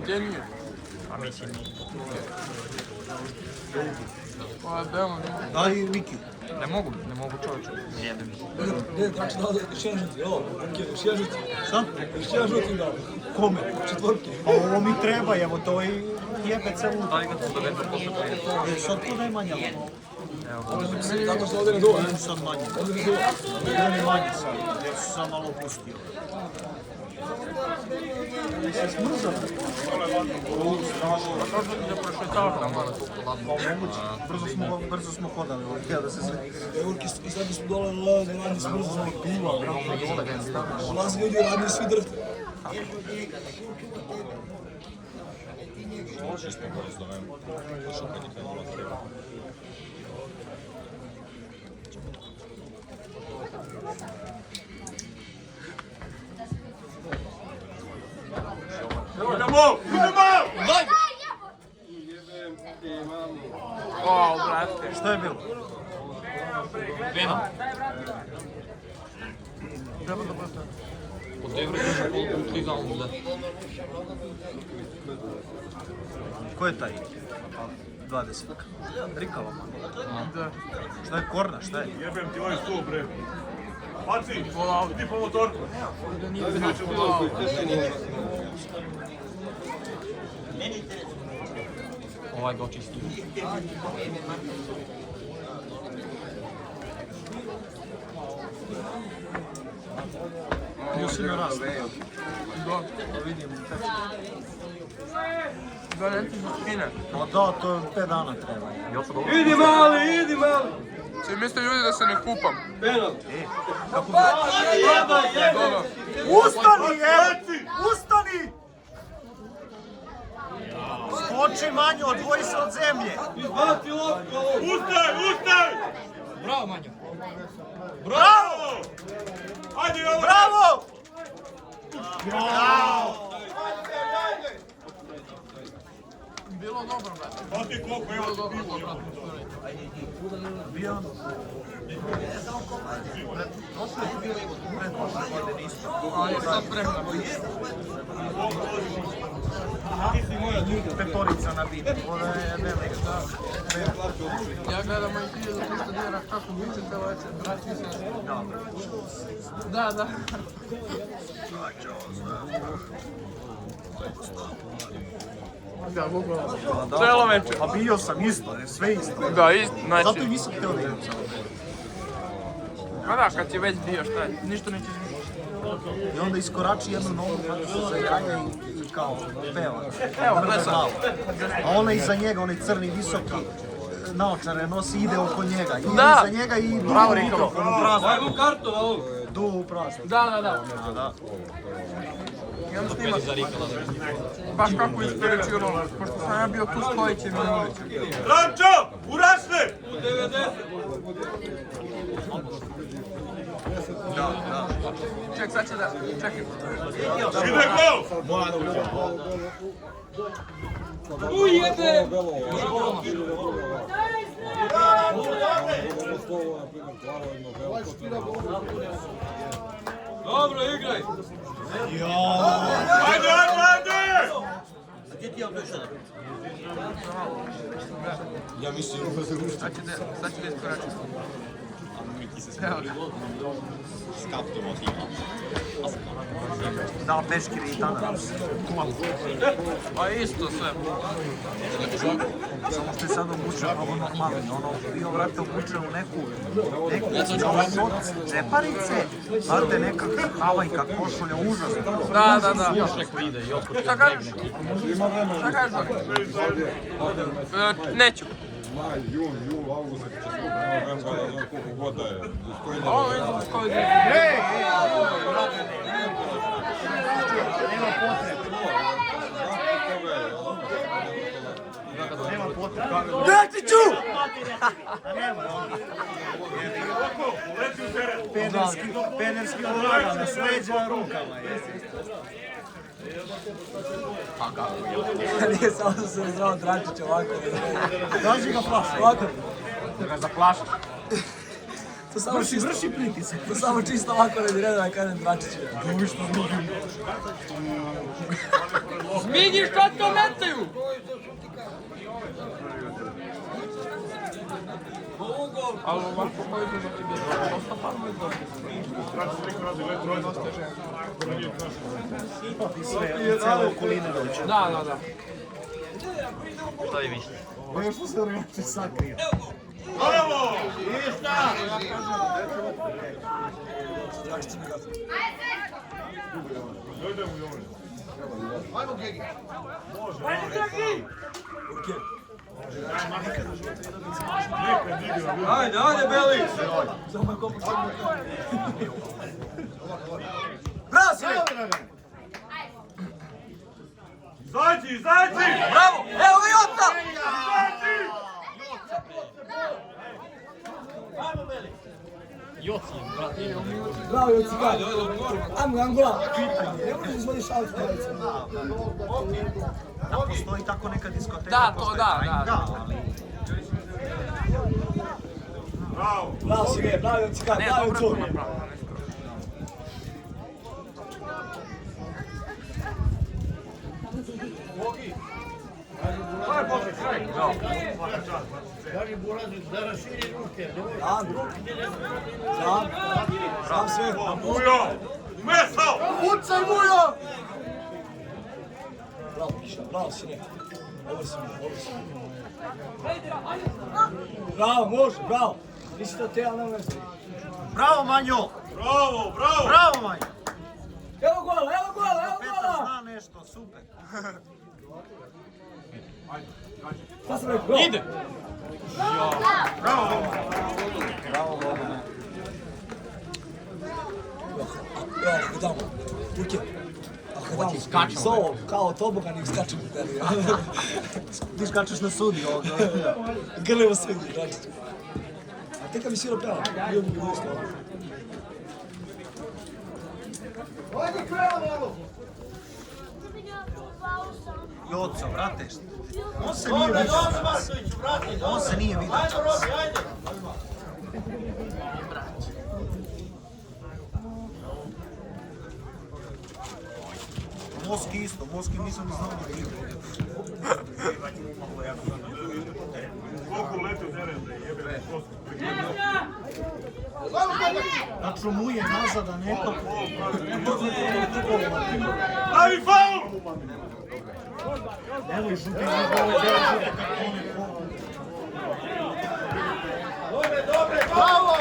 Gdje nije? A mislim nije. Pa je belno. Daj Miki. Ne mogu čovječe. Jedem. Ne, znači da još jedan žuti, ovo, još jedan žuti. Šta? Još jedan žuti da. Kome? Četvorke. Pa ovo mi treba, evo to i jebe celu. Daj ga tu da vedu posle prije. Sad tu najmanje. Tako što ovdje ne duva, ne? Sad manje. Ovdje ne duva. Ja ne manje sad, jer su sam malo pustio. Jesi smrzao? Pa kažu ti da prošetavaš nam gore. Brzo smo hodali, htio da se sve. Urki, i sad smo dole na leo, ne radi smrzo za duva. Ulazi ljudi, radi svi drhte. O, brate. Što je bilo? Vena. Treba da bude. Od te vrde u 3 zaunda. Ko je taj? 20. Rikava man. Da. Šta je korna, šta je? Jebem ti ovaj stol, bre. Paci, Volao. ti po motorku. Ovaj ga očistio. Još si na rast. Da. Vidim. Da ne ti skine. No da, to 5 dana treba. Jel se dobro? Idi mali! Svi misle ljudi da se ne kupam. Penal! Kako Dobro. Ustani, Ustani! Skoči manju, odvoji se od zemlje. Izbaci lopku! Ustaj! Bravo, Manjo. Bravo! Ajde, ovo! Bravo! Bilo dobro, brate. Pati koliko, evo Bilo ti dobro, pivo. brate. Bio on. Ali sad prehrana. Petorica na biti. Ovo je velika. Ja gledam moj 1300 dinara kako vičete večer, braći se. Da. Da, bukvalno. Cijelo večer. Pa bio sam isto, sve isto. Da, isto, Zato znači. i nisam htio da igram samo. Ma da, kad si već bio, šta je, ništa neće izmisliti. I onda iskorači jednu nogu, hvati se za jaja i kao peva. Evo, Mrde glavu. A ona iza njega, onaj crni, visoki, naočare nosi, ide oko njega. I Da. iza njega i duva Bravo, u Rikalo. mikrofon, u praznu. Ajmo kartu, ovo. Duva u praznu. Da. Da. I onda snimak. Baš kako ispirečilo, pošto sam ja bio tu stojeći na ulici. Rančo, urasne! Ček, sad će da... Čekaj. Ide gol! Ujebe! Dobro, igraj. Ajde! Gdje ti je opet sada? Sad će da iskorači. Evo ga. Da, peškiri i ananas. Pa isto sve. Samo što je sad obučen ovo normalno, ono bio vrate obučen u neku kao soc džeparice, vrate neka havajka, košulja, užasno. Da. Još neko ide i oko Šta kažeš? Šta kažeš, Bori? Neću. Maj, jun, jul, avgust, ne znam koliko god da je. Ovo je s koji ide. Dratiću! Penerski odlaga, s leđa rukama. Nije samo da se zdravo Dračić ovako. Daži ga flašu. Ovako. da ga zaplašiš. To samo vrši pritisak. To samo čisto ovako radi reda da kažem Dračiću. Zmigi što to metaju? Ali ovako koji su za tebe? Dosta parno je dobro. I sve, cijela okolina dođe. Da. Šta vi mislite? Pa još se orijače sakrije. Bravo! Ništa! Ajmo, Gegi. Ajde, Beli! Bravo, Sine! Zajci! Bravo! Evo ga Jota! Jocin, brate. Bravo, Jocigan! Ajmo, Angola! Ne možeš izvodiš auto, djeca. Da, postoji tako neka diskoteka. Da, to postoji da. Da, ali... Bravo! Bravo, Sine, bravo, Jocigan, Ne, bravo, dobro to Jocin. napravio. Kaži Burazić da raširi ruke. Sam sve. Mujo! Umesao! Ucaj Mujo! Bravo, Piša, bravo, Sine. Ovo si mi. Bravo, može, bravo. Nisi to te, ali ne mjesto. Bravo, Manjo! Bravo! Bravo, Manjo! Evo gola! Petar zna nešto, super. Šta sam rekao? Ide! Bravo, Lobane. Evo, kako damo. Ruke. Ako damo. S ovo, kao tobogan i skačemo. Ti skačeš na sudi ovdje. Grlevo sve gdje, Dračić. A tek kad mi svirao pjeva, bio bi bilo slovo. Joco, vrate, on se nije vidio. On se nije vidio. Moski isto, Moski nisam ni znao da igra. Koliko leti u teren da jebe prosto. Znači mu je nazad, a neko... Davi faul! Evo i žuti izgleda, žuti kartone. Dobre, bravo!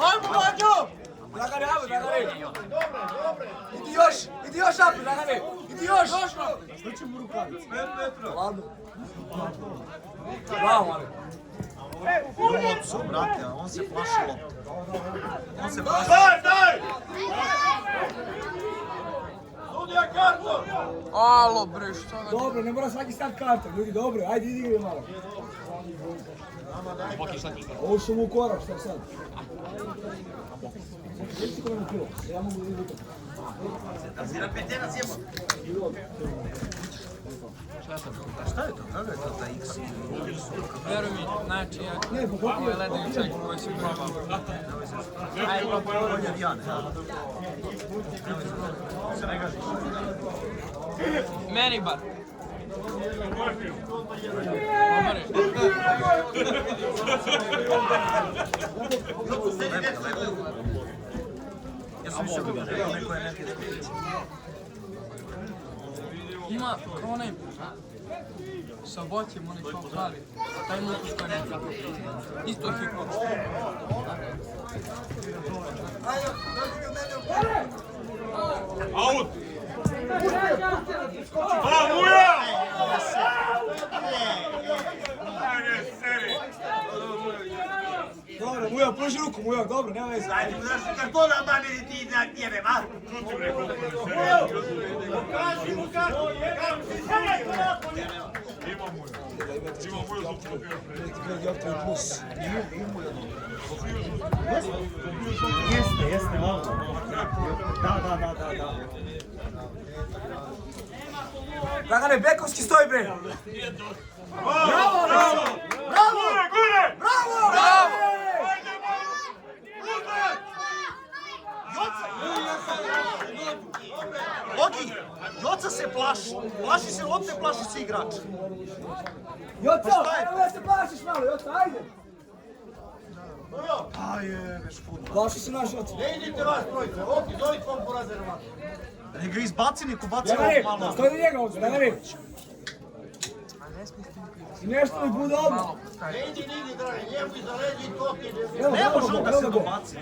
Ajmo, Mađo! Dragari, ajmo, Dragari! Idi još naprijed, Dragane! Idi još! Što će mu rukavice? 5 metra. Ladno. Bravo, Mare. Lopcu, brate, on se plaši loptu. On se plaši. Daj! Sudija karton! Alo bre, šta ga... Dobro, ne mora svaki stat karton, ljudi, dobro, ajde idi malo. Ovo su mu korak, šta sad? Reci ko nam je kilo, ja mogu da vidim. Šta je to? Kako je to taj X? Vjeruj mi, znači ja... Ovo je ledeni ček koji si probao. Bolje od Jane, ja. Se ne gažiš. Meni bar. Ja sam mislio da je neko energije. Ima onaj sa voćem, onaj kao pravi. Taj mukus koji ne treba. Isto hiko. Out! A, Muja! Ajde, seri! Dobro, Mujo, pruži ruku, Mujo, dobro, nema veze. Ajde, znaš kartona, mamiri ti na tjebe, ma? Čuti bre, koliko ne seri! Ima Muja. Ima Muja za učinu Plus. Jeste, malo. Da. Dragane, Bekovski stoji, bre! Bravo! Gure! Bravo! Logi, Joca se plaši. Plaši se lopte, plaši se igrač. Joco, ajde da se plašiš malo, Joco, ajde! Ajde, već futbol. Plaši se naš Joco. Ne idite vas trojice, Oki, zovit vam porazerva. Da ga izbaci, neko baci Dragane, ovo malo. stoji do njega ovdje, Dragane! I nešto mi bude odmah. Ne idi nigdje, dragi, njemu iza leđa i Toki. Ne može on da se dobaci.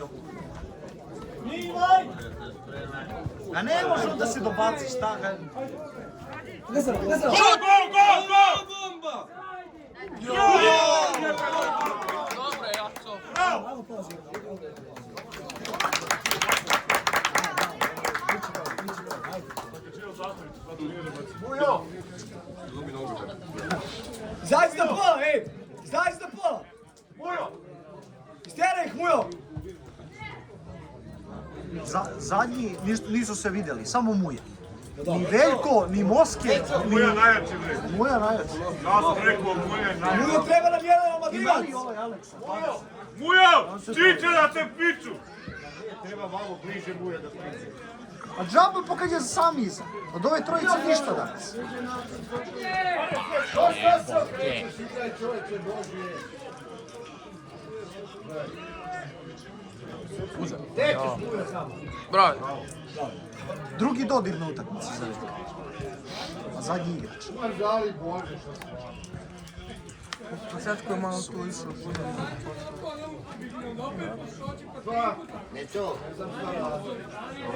A ne može on da se dobaci, šta ga... Ne znam. Go! Bomba! Dobro, Jaco. Malo pazi. Izađi za pola, ej! Izađi za pola! Mujo! Istjeraj ih, Mujo! Zadnji nisu se vidjeli, samo Muja. Ni Veljko, ni Moske, Muja najjači bre! Muja najjači. Ja sam rekao, Muja je najjači! Mujo treba nam jedan I omadivac! meni ovaj Aleksa. Mujo! Čiče da te piču! Treba malo bliže Muja da piču. A džaba pa kad je sam iza. Od ove trojice ništa danas. Bravo. Drugi dodir na utakmici za Veljka. A zadnji igrač. Početku je malo tu išao. Nećo, sam stvarno.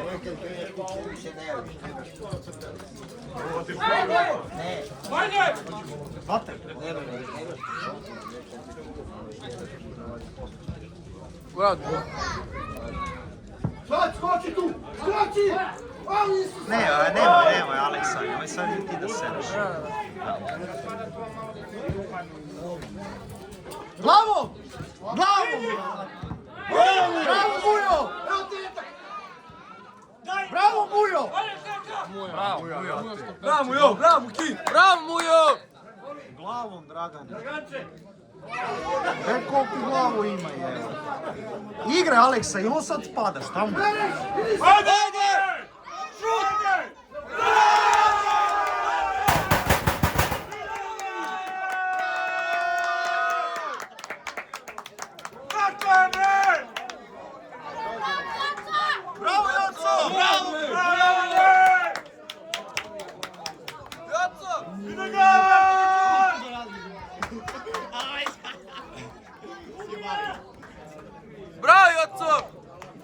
Ovo je kad kreneš kuće više ne javiš. Vater. Bravo. Sad, skoči tu! Skoči! Ali su... Nemoj Aleksa, nemoj sad ti da sedeš. Glavom! Glavom! Bravo, Mujo! Bravo, Mujo! Bravo, Bravo, Mujo! Bravo, Kid! Bravo, Mujo! Glavom, Dragan. Gledaj koliko glavu ima, je. Igra Aleksa i on sad pada, šta mu? Ajde! Šut! Tako je bre! Bravo, Joco! Bravo bre! Ide ga! Bravo, Joco!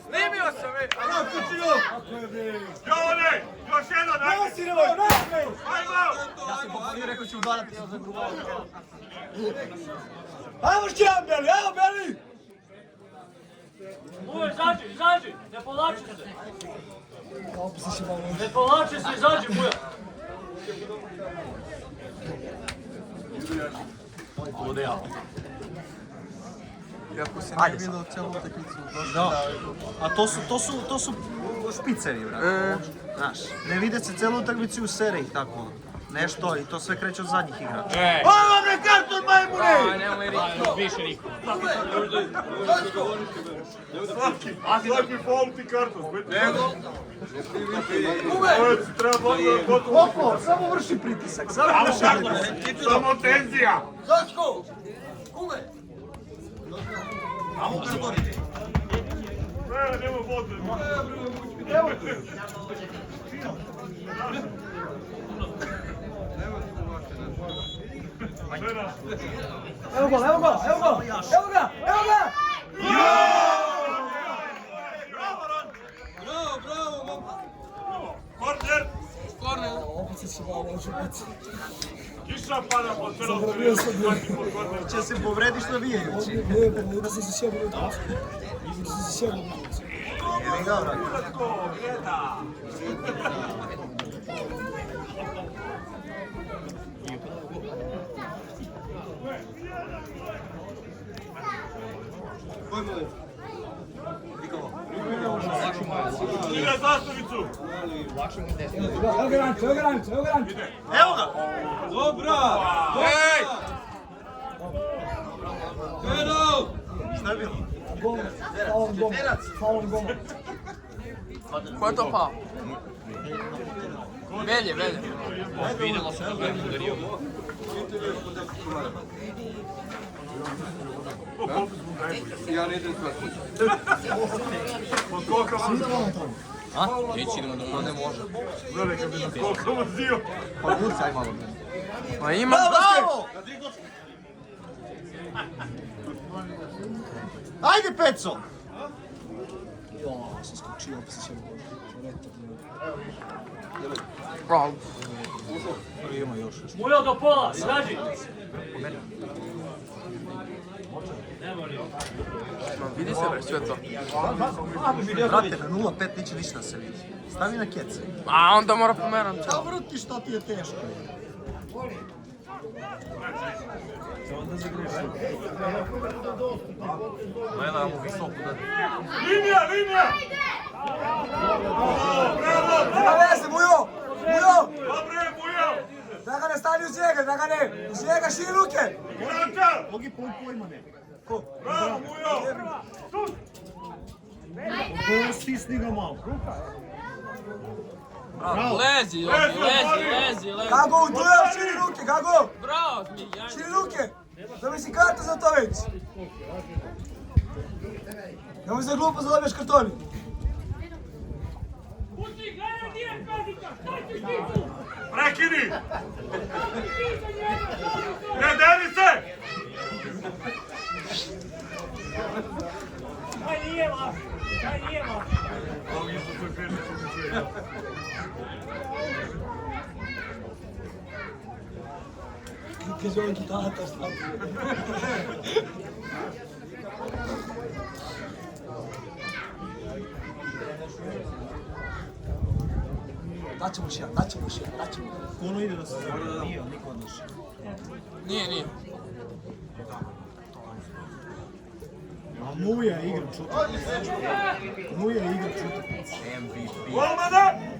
Snimio sam, Jovane, još jedan, ajde! Nosi, Nevojo, nosi! Ajmo! Ja sam popunio, rekao ću udarati za grubalo. Ajmo šćijan, Beli, evo Beli! Uve, izađi, ne povlači se. Opet se malo Ne povlači se, izađi, Buja. Ovdje ja. Iako se nije vidio cijelu utakmicu. A to su špicevi, brate. Znaš, ne vide se cijelu utakmicu u seriji, tako nešto i to sve kreće od zadnjih igrača. Ovo me karton, majmune! Nemamo i Riko, više Riko. Svaki faul ti karton, nego? Treba gotovo. Opo, samo vrši pritisak, Samo tenzija. Začko! Kume! Ne, nema vode. Evo ga, evo ga, evo ga! Evo ga, evo ga! Korner! opet se malo očepati. Kiša pada po celom Zaboravio sam da... Će se povrediš navijajući. Lijepo, ovdje sam se sjebao na utakmicu. Ovdje sam se sjebao na utakmicu. Jebi ga, brate. Igra zastavicu! Evo ga Ranče, evo ga Ranče, evo ga Ranče! Evo ga! Dobra! Ej! Pedal! Šta je bilo? Gol, faulom gol, faulom gol. Ko je to pao? Velje. Vidjelo se da ga je udario. Ja ne idem sve. Pod koliko vam A? Ići idemo do ne može. velika bi nas koliko vam zio. Pa burcaj malo. Ma ima Bravo! Ajde, Peco! Jo, sam skočio, opet se sjebao. Bravo. Ima još. Buja do pola, izađi. Vidi se bre, sve to. Brate, na 0,5 neće ništa se vidi. Stavi na kece. A onda mora pomeram A vrti šta ti je teško. Gledamo visoko da... Linija! Bravo! Nema veze, Bujo! Bujo! Dobre, Bujo! Dragane, stani uz njega, Dragane! Uz njega, širi ruke! Igrača! Mogi pojma ne. Bravo, Bujo! Stisni ga malo. Lezi. Gago, u duel, širi ruke, Gago! Bravo, Zmiljan. Širi ruke! Zamisli karta za to već! Nemoj se glupo da dobiješ kartoni! Prekini! Ne deri se! Ovi su se kreni su mi sve. Che sono tutta sta. Daćemo še. Ono ide da se zavrde, nije niko odnoši. Nije. A Muja igra čutak. MVP. Golmana!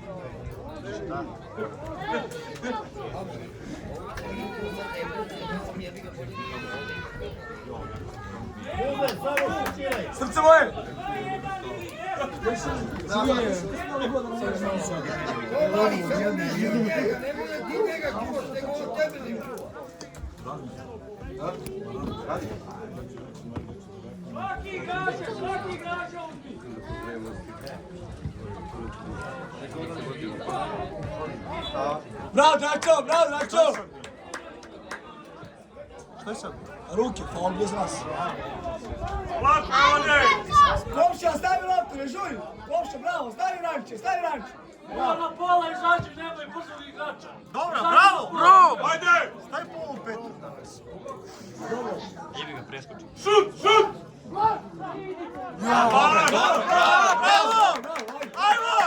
Srce moje! Svaki igrač ovdje. Bravo, Dračo! Što je sad? Ruke, faul bez nas. Lako, ovdje! Komšija, stavi loptu, ne žuri. Koša, bravo, stavi ranče, stavi ranče. Na pola izađi, nemoj brzog igrača. Dobro, bravo! Bravo! Ajde! Stavi po ovu petu danas. Jebi ga, preskoči. Šut, šut! Bravo! Ajmo!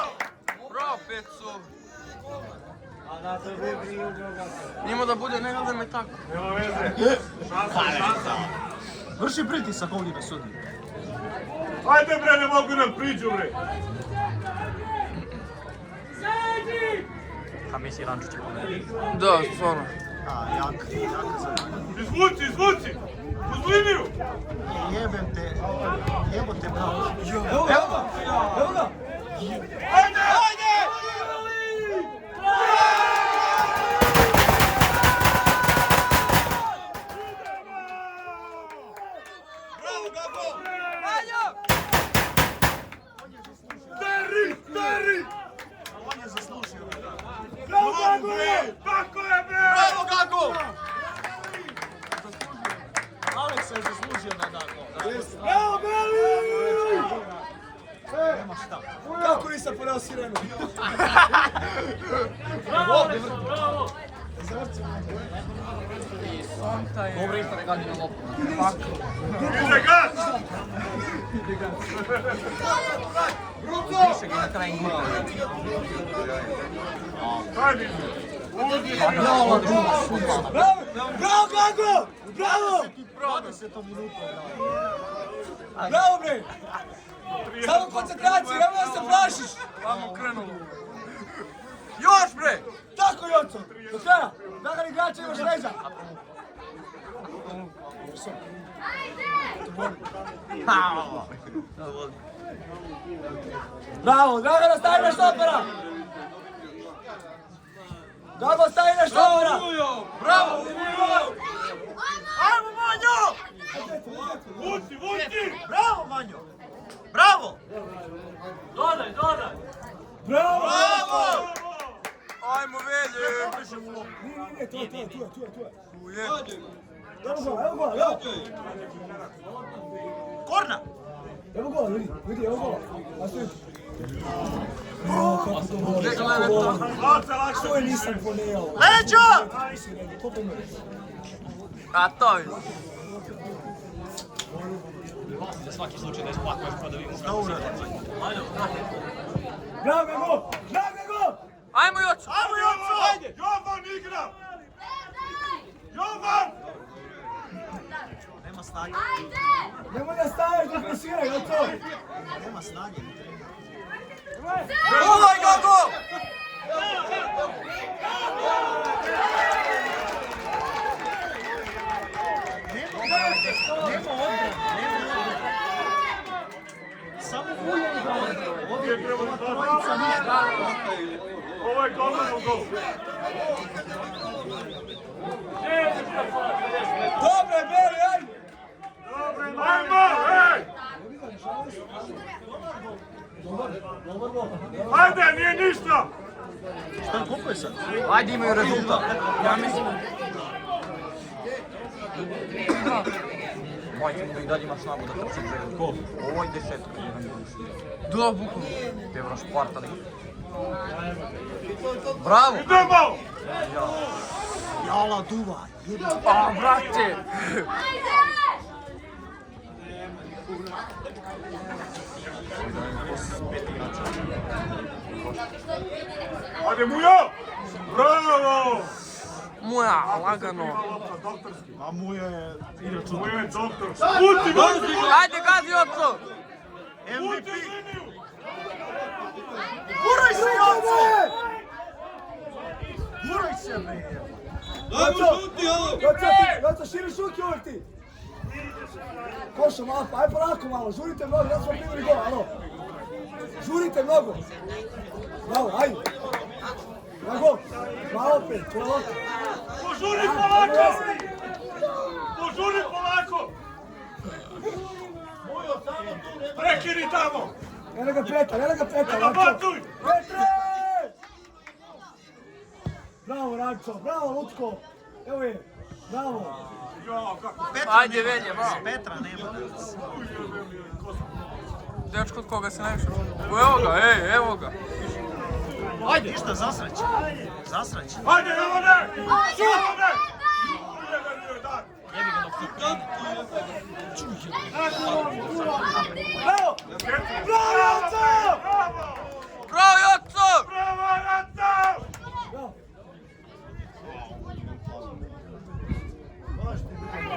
Bravo, Pecu. Nimo da bude, ne gledaj me tako. Nema veze. Šansa. Vrši pritisak ovdje na sudiju. Ajde bre, ne mogu nam priđu bre. A misli Rančić je pobedi. Da, stvarno. Jaka za... Izvuci, izvuci! Uz liniju! Jebem te, jebote bravo. Evo ga! Ajde! Bravo, Gago! Deri! On je zaslužio. Bravo, Gago! Tako je bre! Bravo, Gago! Aleksa je zaslužio na Gago. Bravo, Beli! Nema šta. Kako nisam podao sirenu? Bravo, Aleksa, bravo! Dobro isto ne gadi na lopu. Ide gas! Više ga na kraju gura. Ajde! Udi! Bravo, Gago! Bravo! 20 minuta. Bravo, bre! Samo koncentracija, nemoj da se plašiš! Vamo krenulo. Još bre! Tako, Joco! Do kraja! Dragan igrača imaš leđa! Bravo! Dragana, stavi na štopera! Gago, stavi na štopera! Bravo! Ajmo, Manjo! Vuci! Bravo, Manjo! Bravo! Dodaj! Bravo! Bravo! Ajmo Velje! Nije, tu je. Tu je. Evo gola, evo! Korna! Evo gola, vidi, evo gola. Nastavi. Što je nisam poneo? Leđa! A to je. Za svaki slučaj da isplakuješ pa da vidimo Što uradi? Bravo, Gago! Bravo, Gago! Ajmo Joco! Ajmo, Joco! Ajde! Jovan igra! Jovan! Nema snage. Nemoj da staveš da presira, Joco! Nema snage. Ovaj Gago! Samo ulje. Ovdje treba da trojica ništa. Ovo je golman u gol. Dobre, Beli, ajde! Ajmo, ej! Ajde, nije ništa! Šta, koliko je sad? Ajde imaju rezultat. Ja mislim... Majke mu da i dalje ima snagu da trči pregled. Ko? Ovo je desetka. Da, bukvalno. Evro Spartali. Bravo! Idemo! Jala duva. A, brate! Ajde, Mujo! Bravo! Moja, lagano. Doktorski. A mu je igrač Mujo je doktor. Vuci! Ajde, gazi Joco! Vuci MVP. liniju! Guraj se, Joco! Guraj se, bre. Joco, širi šuki uvek ti! Koša, malo, aj polako malo, žurite mnogo, da smo primili gol, alo! Žurite mnogo! Bravo, ajde! Bravo, malo opet, polako! Požuri polako! Požuri polako! Prekini tamo! Eno ga Petar, Ne nabatuj! Petre! Bravo, Rančo, bravo, Lutko! Evo je, bravo! Jao, kako... Ajde, Velje, bravo. Petra nema danas. dečko od koga se najviše... Evo ga, ej, evo ga. Ajde! Ništa, zasrać. Zasrać. Ajde, Jovane! Jovane! Bravo! Bravo, Joco! Bravo, Joco! Bravo, Joco!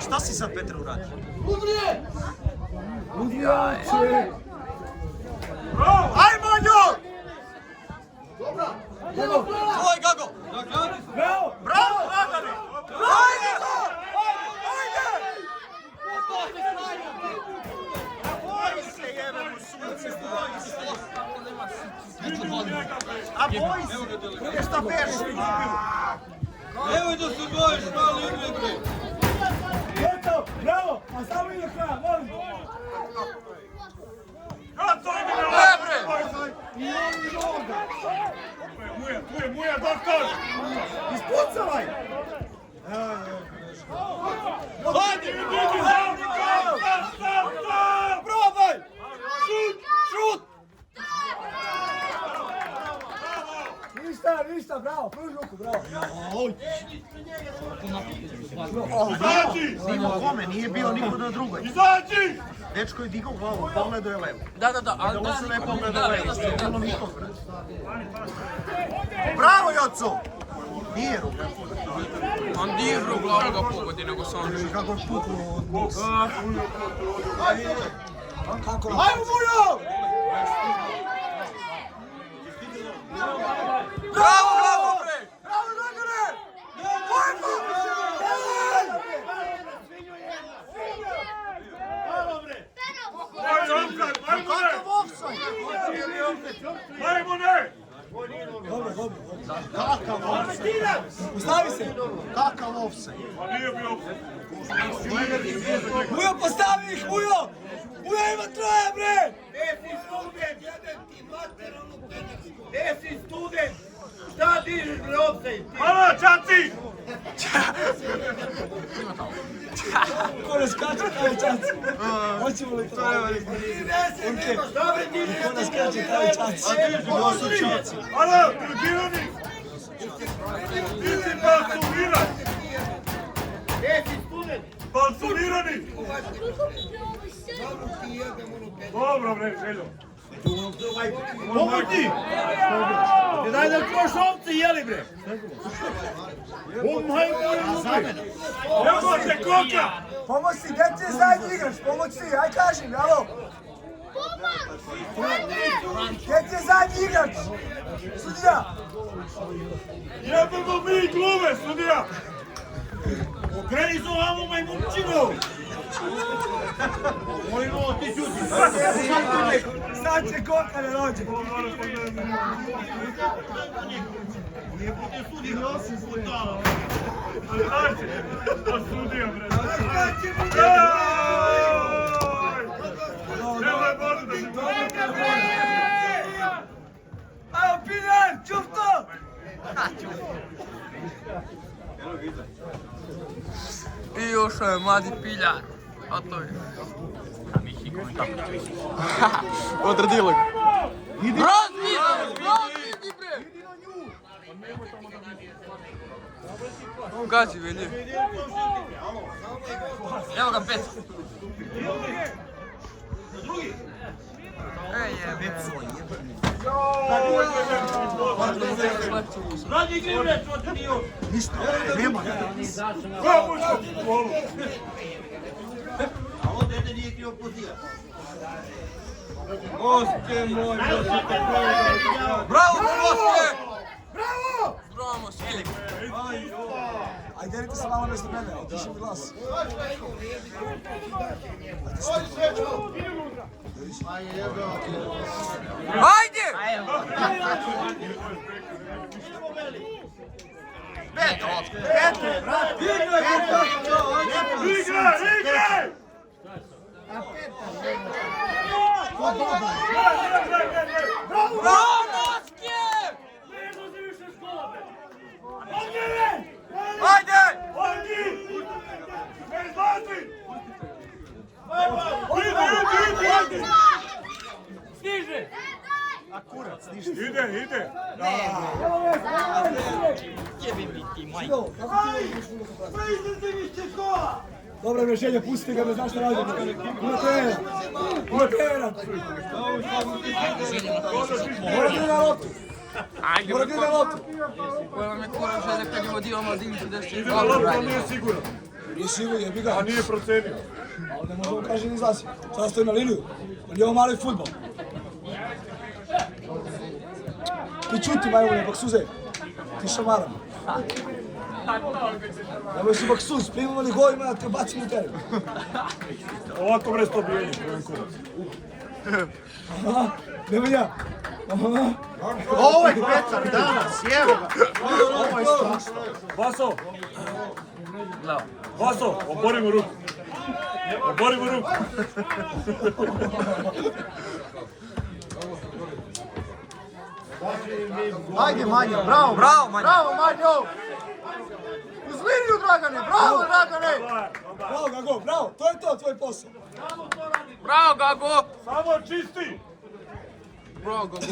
Šta si sad, Petre, uradio? Udrijače! Ajmo, nju! Bravo! Tvoj Gago! Bravo! Bravo, Dragane! Ajde! Ajde! Boji se, jebe mu sunce, boji se. A boji se! Ideš da beži! Nemoj da se bojiš, mali igre, bre! Gotovo! Bravo! A samo ide kraja, molim! Joco, ide na bre! I on i ovdje! Tu je muja, doktor! Ispucavaj! Ajde, vidi, stop! Probaj! Šut! Šut! Ništa, bravo, pruži ruku, bravo. Izađi! Nima kome, nije bio niko na drugoj. Izađi! Dečko je digao glavu, pogledao je levo. Da, ali Ovo se ne da, pogledao levo, nije bilo nikog, brate. Bravo, Joco! Nije ruka. on dižu glavu ga pogodi, nego se on... Kako je puklo od boksa. Ajmo, Mujo! Bravo, bre! Bravo, Dragane! Bojko! Kakav offside? Majmune! Dobro. Kakav offside? Ustavi se! Kakav offside? Nije bio... Mujo, postavi ih, Mujo! Mujo ima troje, bre! Gdje si student, jedan ti materijalno penis? Gdje si student? Šta dižeš bre offside? Hvala, čaci! Ko ne skače, taj čaci. Hoćemo li to? Šta bre ti Ko ne skače, taj čaci. Ovo su čaci. Halo, drugirani! Ti si balsuniran! Gdje si student? Balsunirani! Dobro, bre, Željo. Pomoć ti! Ne daj da čuvaš ovce jeli bre! Evo te koka! Pomoć ti, gdje ti je zadnji igrač? Pomoć ti, aj kaži mi, alo! Gdje ti je zadnji igrač? Sudija! Jebemo mi glume, sudija! Okreni se ovamo majmunčinu! Molim ovo ti čuti! Sad će koka da dođe. Nije bude sudi 8 puta! Znači, pa sudija, bre. Nemoj Boru da mi Ajmo, Piljan, čup to! I još je mladi Piljan. A to je. Odradilo ga. Vidi bre! On gađi, vidi. Evo ga, pet. Ej, jebe. Radi igri bre, čo ti dio! Ništa, nema. A ovo dete nije krio pozija. Moske moj, Bravo, Moske! Bravo! Bravo, Moske! Ajde, delite se malo mjesto mene, otiši mi glas. Ajde! Igraj! Bravo, Moske! Ajde! Ide. Dobro rješenje, pustite ga, ne znaš šta radimo. Ima trenera. Mora ti na loptu. Koja vam je kura žele kad je vodio omladincu da se... Ide na loptu, on nije siguran. Nije sigurno, jebi ga. A nije procenio. Ali ne možemo kaži ni zasi. Sada stoji na liniju. Ali je ovo mali futbol. Ti čuti, majmune, baksuz. Ti šamaram. Nemoj si baksuz, primamo li gol, ima da te bacimo u teren. Ovako bre sto bijenje, prvim kurac. Nemoj ja. Ovo je Petar danas, evo ga. Ovo je strašno. Vaso, oborimo ruku. Ajde Manjo, bravo Manjo. Uz liniju Dragane, bravo Dragane. Bravo Gago, bravo, to je to, tvoj posao. Bravo, Gago! Samo čisti. Bravo, Gago.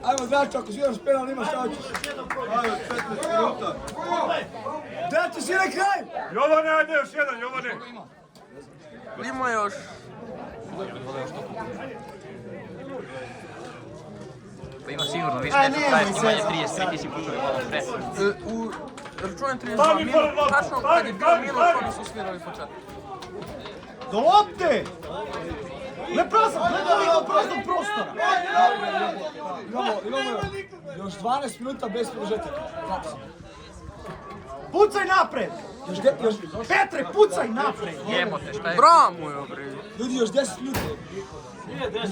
Ajmo, Dračo, ako sviraš penal, imaš šta hoćeš. Ajde, 15 minuta. Dračo, sviraj kraj! Jovane, ajde još jedan, Jovane. Ima još. Pa ima sigurno više nego 20, manje 33, ti si pušali malo pre. U računem 32 minut, tačno kad je bio minut, oni su svirali početak. Do lopte! Ne prazno, gledaj do praznog prostora. Imamo još 12 minuta bez produžetaka. Pucaj napred! Petre, pucaj napred! Jebote, šta je? Bravo je, bre. Ljudi, još 10 minuta. Nije 10,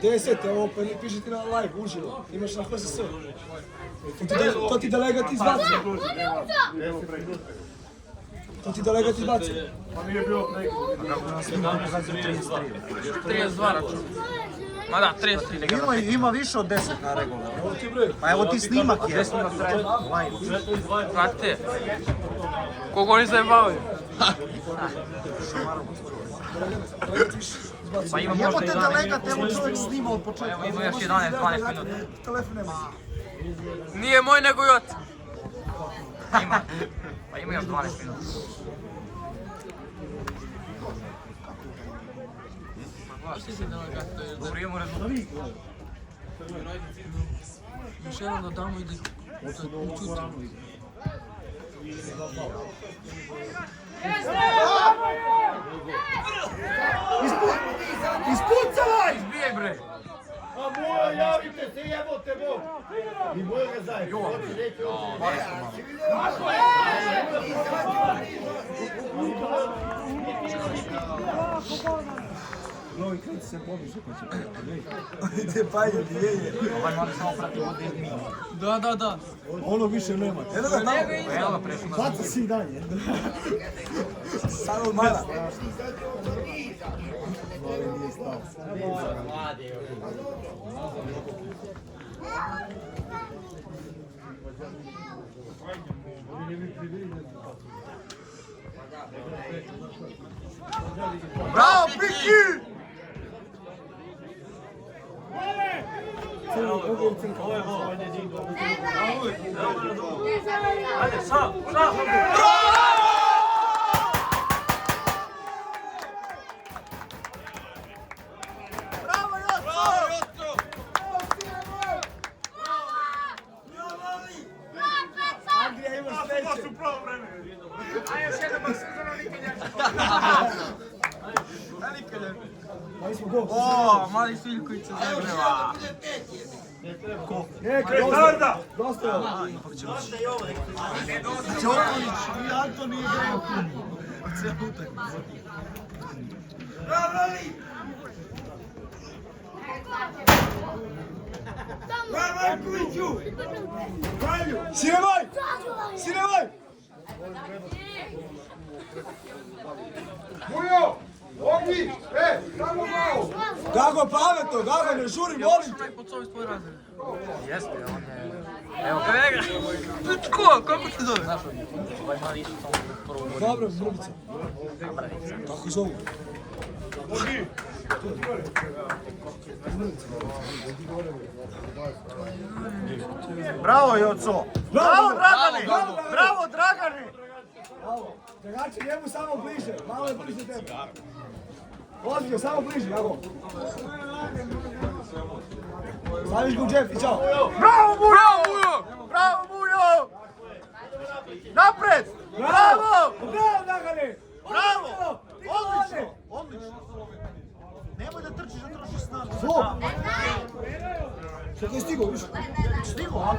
10, evo, pa piši ti na live, uživo. Imaš na HSS. To ti delegat izbacio. To ti delegat izbacio. Pa nije bilo preko. 32 račun. Ma da, 33. Ima više od 10 na regular. Pa evo ti snimak je. Znate, kogo oni zajebavaju? Pa ima možda Jebote 11 delegat, evo čovjek snima od početka. Evo ima još 11-12 minuta. Telefon nema. Nije moj nego jot. Ima. Pa ima još 12 minuta. Dobro, imamo rezultat. Još jednom da damo i da učutim. Ispucaj! Izbijaj, bre. A moja, javite se, jebote Bog! I moja ga zajedno. Novi klinici se pomiše pa će ide panje, bijenje. Ovaj mali samo prati vode iz mina. Da. Ono više nema. Evo ga tamo. Evo ga prešli na Baci si i dalje. Samo mala. Bravo, Piki! Ajde, sam! Andrija, imaš sreće. Mali smo gol. O, mali Sviljković se zajebreva. Petarda! Dosta je ovo. Đoković i Antoni igraju puno. Cijelu utakmicu. Sinemoj! Sinemoj! Mujo! Ovdje! Samo malo! Gago, pametno, Gago, ne žuri, molim te. Čovjek pod svoj svoj razred. Jeste, on je... Evo Ga igra. Tko? Kako se zove? znaš, ovaj mali isto samo prvo vodi. Dobro, Grubica. Kako zovu? Bogi! Bravo, Joco! Bravo, Dragane! Bravo, Dragane! Bravo. Dragači, njemu samo bliže. Malo je bliže tebi. Ozbiljno, samo bliže, bravo. Staviš ga u džep i čao. Bravo, Mujo! Bravo, Mujo! Napred! Bravo! Bravo, Dragane! Bravo! Odlično! Odlično! Nemoj da trčiš, da trošiš snagu. Zlo! Što je stigao, viš? Stigo, a?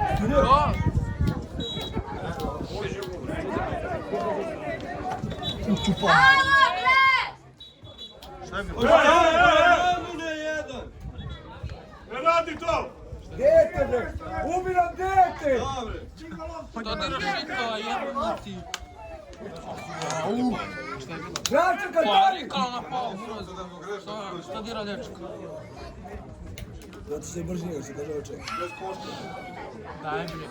Čupa. Šta je bilo? Ne radi to! Dete, bre! Ubiram dete! Što diraš Šikala, jebnuti? Braća, kad Pa, dali! Šikala napao, što dira dečka? Zato se i brži njega, se kaže oček. Daj bre.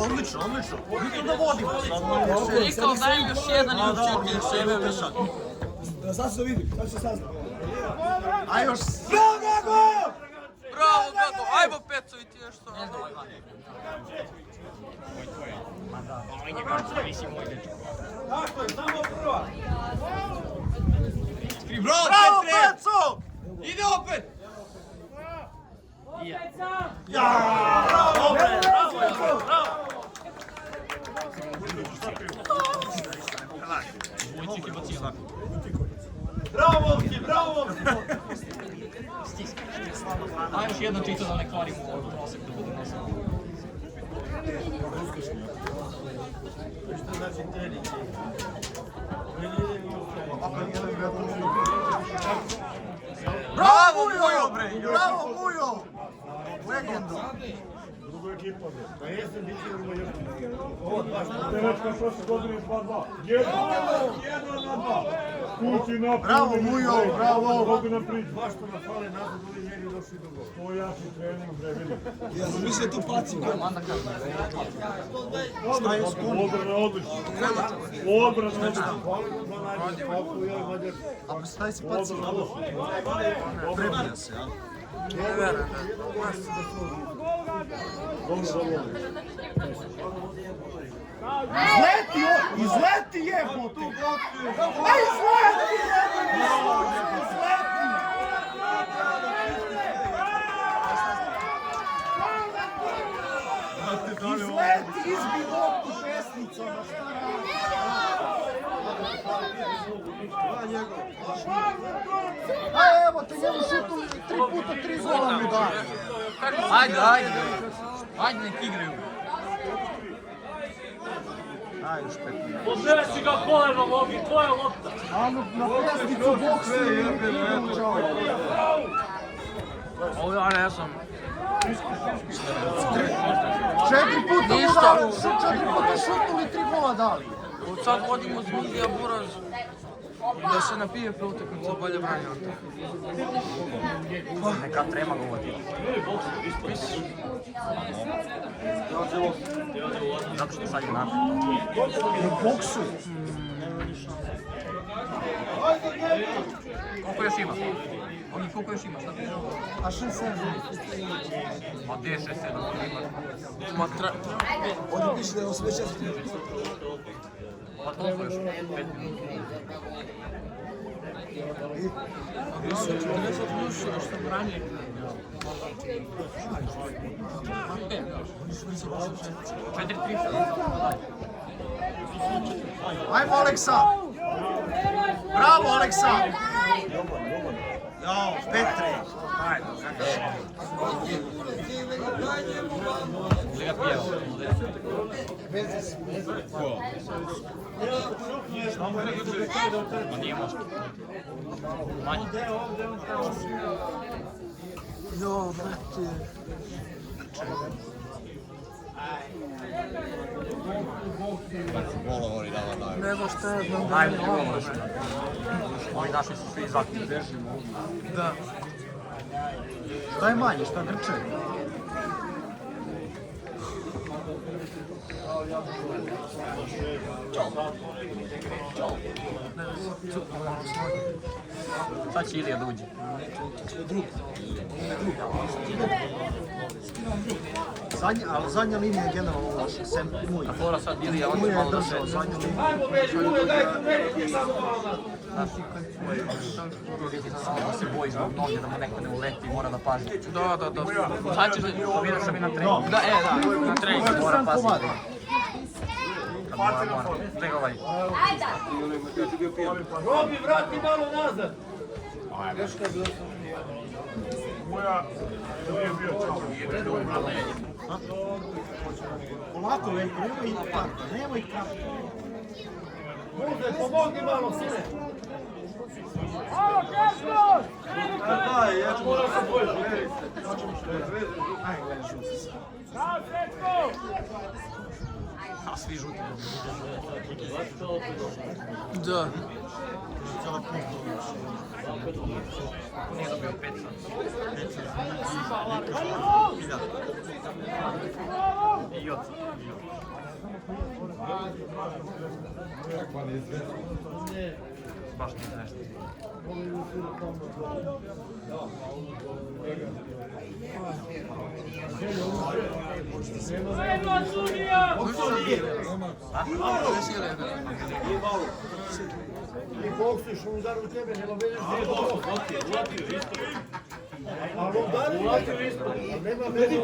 Odlično, odlično. Vidite da vodimo. Šikala, daj mi još jedan i učekaj sebe već. Sad se to vidi, sad se sazna. A još... Bravo, Gago! Bravo, Gago, ajmo Pecovi ti još to. Ne znam, Tako je, samo prva. Bravo, Peco! Ide opet. Bravo, bre, bravo, bravo. Bravo, momci, bravo. Ajmo još jedno čisto da ne kvarimo prosek da bude nosak. Bravo, Mujo, bre! Bravo, Mujo! Legendo! Druga ekipa, bre. Pa jesam, bit će druga još. Telečka prošle godine 2-2. 1-2. Kući naprijed. Bravo, Mujo, bravo! Godina priđe. Baš što nas fale nazad, ovi njeri došli do gola. To jači trening, bre, vidim. Ja sam mislio tu pacim. Staju s kunom. Odbrana odlično. Odbrana odlično. A pa staj se paci. Prebija se, a? Izleti, izleti jebote! Aj, izleti! Izleti! Izleti, izbi loptu pesnicama, šta radi? A evo te njemu šutu 3 puta 3 gola mi dali. Ajde, ajde. Ajde, nek igraju. Aj, još 5 minuta. Pozdravi si ga kolenom ovdje, tvoja lopta. Anu na pesnicu boksu i Ovo ja ne znam. 4 puta Ništa. udali, 4 puta šutnuli 3 gola dali. Od sad vodimo Zmilija Buraz. Da se napije pre utakmice, bolje branje od toga. Neka trema govori. Zato što sad je naprijed. U boksu. Koliko još ima? Oni koliko još ima, šta ti? A 6-7. Ma gdje je 6-7? Ma Ovdje piše da je 84. Pa toliko još, 5 minuta. Ja sam 40 plus, što sam ranije. Četiri triša. Ajmo, Aleksa! Bravo, Aleksa! Jao, Petre! Ajde, Liga pijeva. Ma nije možda. Manje. Jo, brate. Ne znam šta je, znam da Najbolji gol možda. Ovi naši su svi zakljeni. Da. Šta je manje, šta Grče? Sad će Ilija da uđe. Ali zadnja linija je generalno loša, sem Muj. A fora sad Ilija, on Muj je je malo da se... držao zadnju liniju. Ajmo, Beli, Mujo, dajte meni, samo malo. Da se boji zbog noge, da mu neko ne uleti, mora da pazi. Da. Sad ćeš da vidiš sam i na treningu. Da, na treningu mora paziti. Kad mora. Gledaj ovaj. Robi, vrati malo nazad. Moja nije bio čao. Polako, Veljko, nemoj ih parta, nemoj ih parta. Muze, pomogni malo, sine. Daj, ja ću moram se bojiš. A svi žuti. Da. Nije dobio 5 I od. Baš ti nešto. Ti boksiš, on udaru tebe, nema veze što je to. Ali on udaru isto. Nema veze.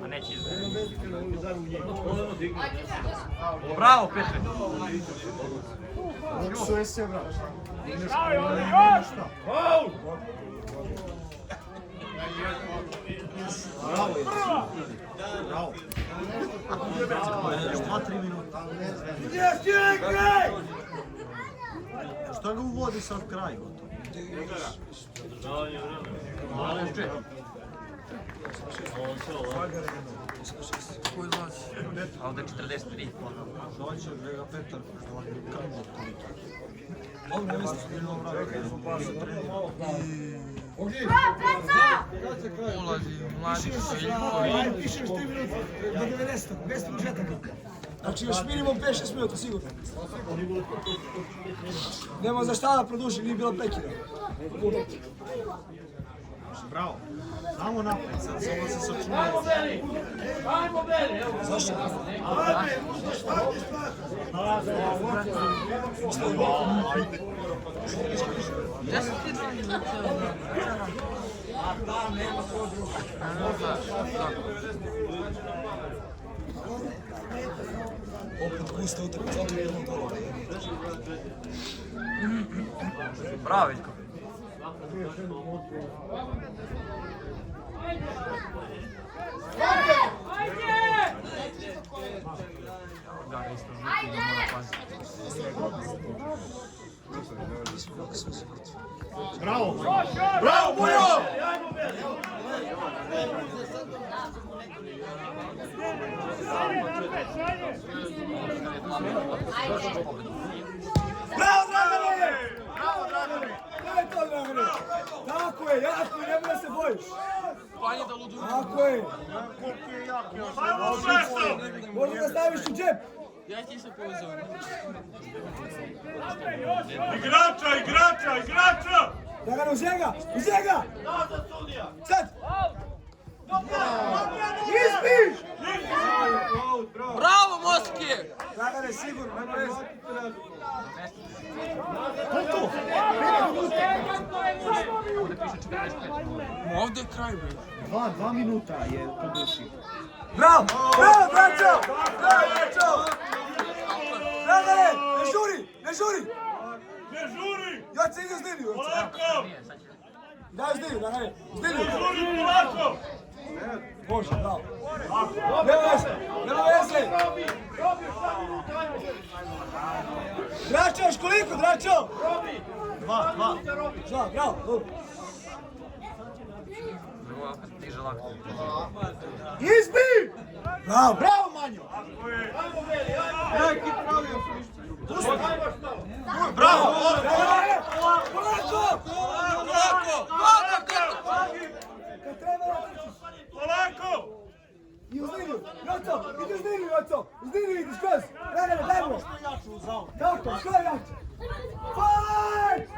A neće Bravo, Petre! Boksuje se, brać. Faul! Bravo, bravo. Još 2-3 minuta. Šta ga uvodi sad kraj gotovo? Koji zlači? A ovdje je 43. Dođe, Vega Petar, krvo toliko. Ovo ne mislim, bilo Ulazi mladi Veljković. Ajde, pišeš 3 minuta, do 90, bez produžetaka. Znači još minimum 5-6 minuta, sigurno. Nema za šta da produži, nije bilo prekida. Bravo. Samo napred, sad samo se sačuvaju. Ajmo, Beli! Ajmo, Beli! Zašto? Opet gusta utakmica, opet jednom dolo. Bravo, Veljko. Bravo! Bravo, Mujo! Ajmo, Beli! Bravo, Dragane! Bravo, Dragane! To je to, Dragane! Tako je, jako je, nemoj da se bojiš! Panje da ludu. Tako je! Možda da staviš u džep! Ja ti se povezao. Igrača! Dragane, uz njega! Uz njega! Sad! Izbiš! Bravo, Moski! Dragane, sigurno, nema veze. Koliko? Ovdje je kraj, bre. 2 minuta je podušio. Bravo! Bravo, braćo! Bravo, braćo! Dragane, ne žuri! Ne žuri! Ne žuri! Ja se ide s liniju! Polako! Daj s liniju, Dragane! S liniju! Ne žuri, polako! Može, bravo! Nema veze! Nema veze! Dračo, još koliko, Dračo? 2. Žao, bravo, dobro. Diže lako. Izbi! Bravo, bravo, Manjo! Ajmo, Beli, ajmo! Bravo! Dragane, Polako! Kad treba da trčiš. Polako! I uz liniju. Joco, idi uz liniju, Joco. Uz liniju idi, skroz. Dragane, daj mu. Kako, što je jače? Fajt!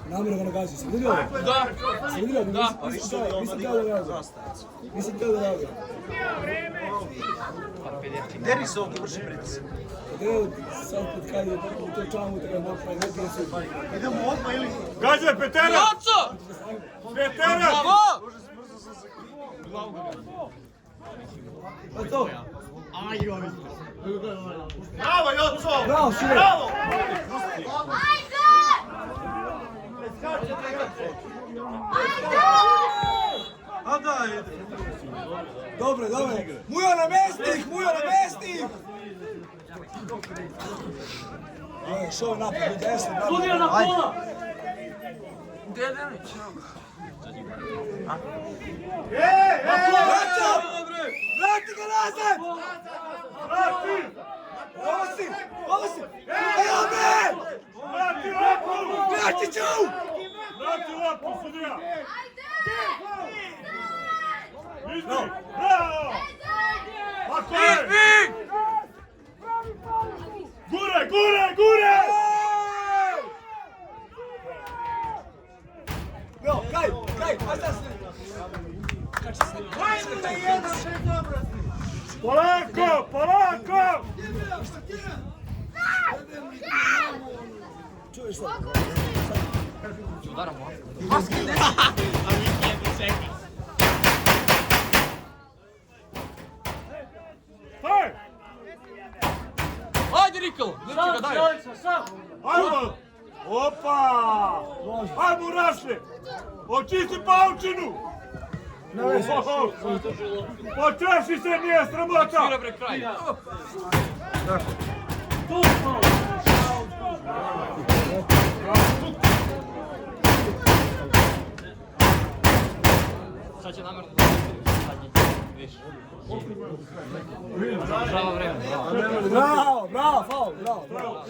Namjerno ga nagazi, sam vidio? Da. Sam vidio? Nisam teo da reagujem. Nisam teo da reagujem. Deri se ovdje vrši pritisak. Evo, sad pred kad je to člamu, tako da napravi neki na sud. Idemo odmah ili... Gađaj, Petera! Joco! Petera! Bravo! Pa to? Bravo, Joco! Bravo, Šire! Bravo! A daj! Dobre, dobre. Mujo namestnik, Mujo namestnik! Šao je napad, u desno, Sudija napad. na pola! Dedenić. Vraća! Vrati ga nazad! Ovo si! Evo me! Vrati lapu! Vrati ću! Vrati lapu, sudija! Izdi! Bravo! Tako je! Gure, gure, gure! Bravo, kaj, aj sad se... Polako, polako! Čuješ sad? Udaramo. Hej! Ajde, Rikl! Neće ga daj! Ajmo! Opa! Ajmo, Rašle! Očisti paučinu! Počeši se, nije sramota! Svira bre kraj! Sad će namjerno da zadnji. Viš. Bravo vreme, bravo. Bravo, bravo, faul, bravo. Bravo!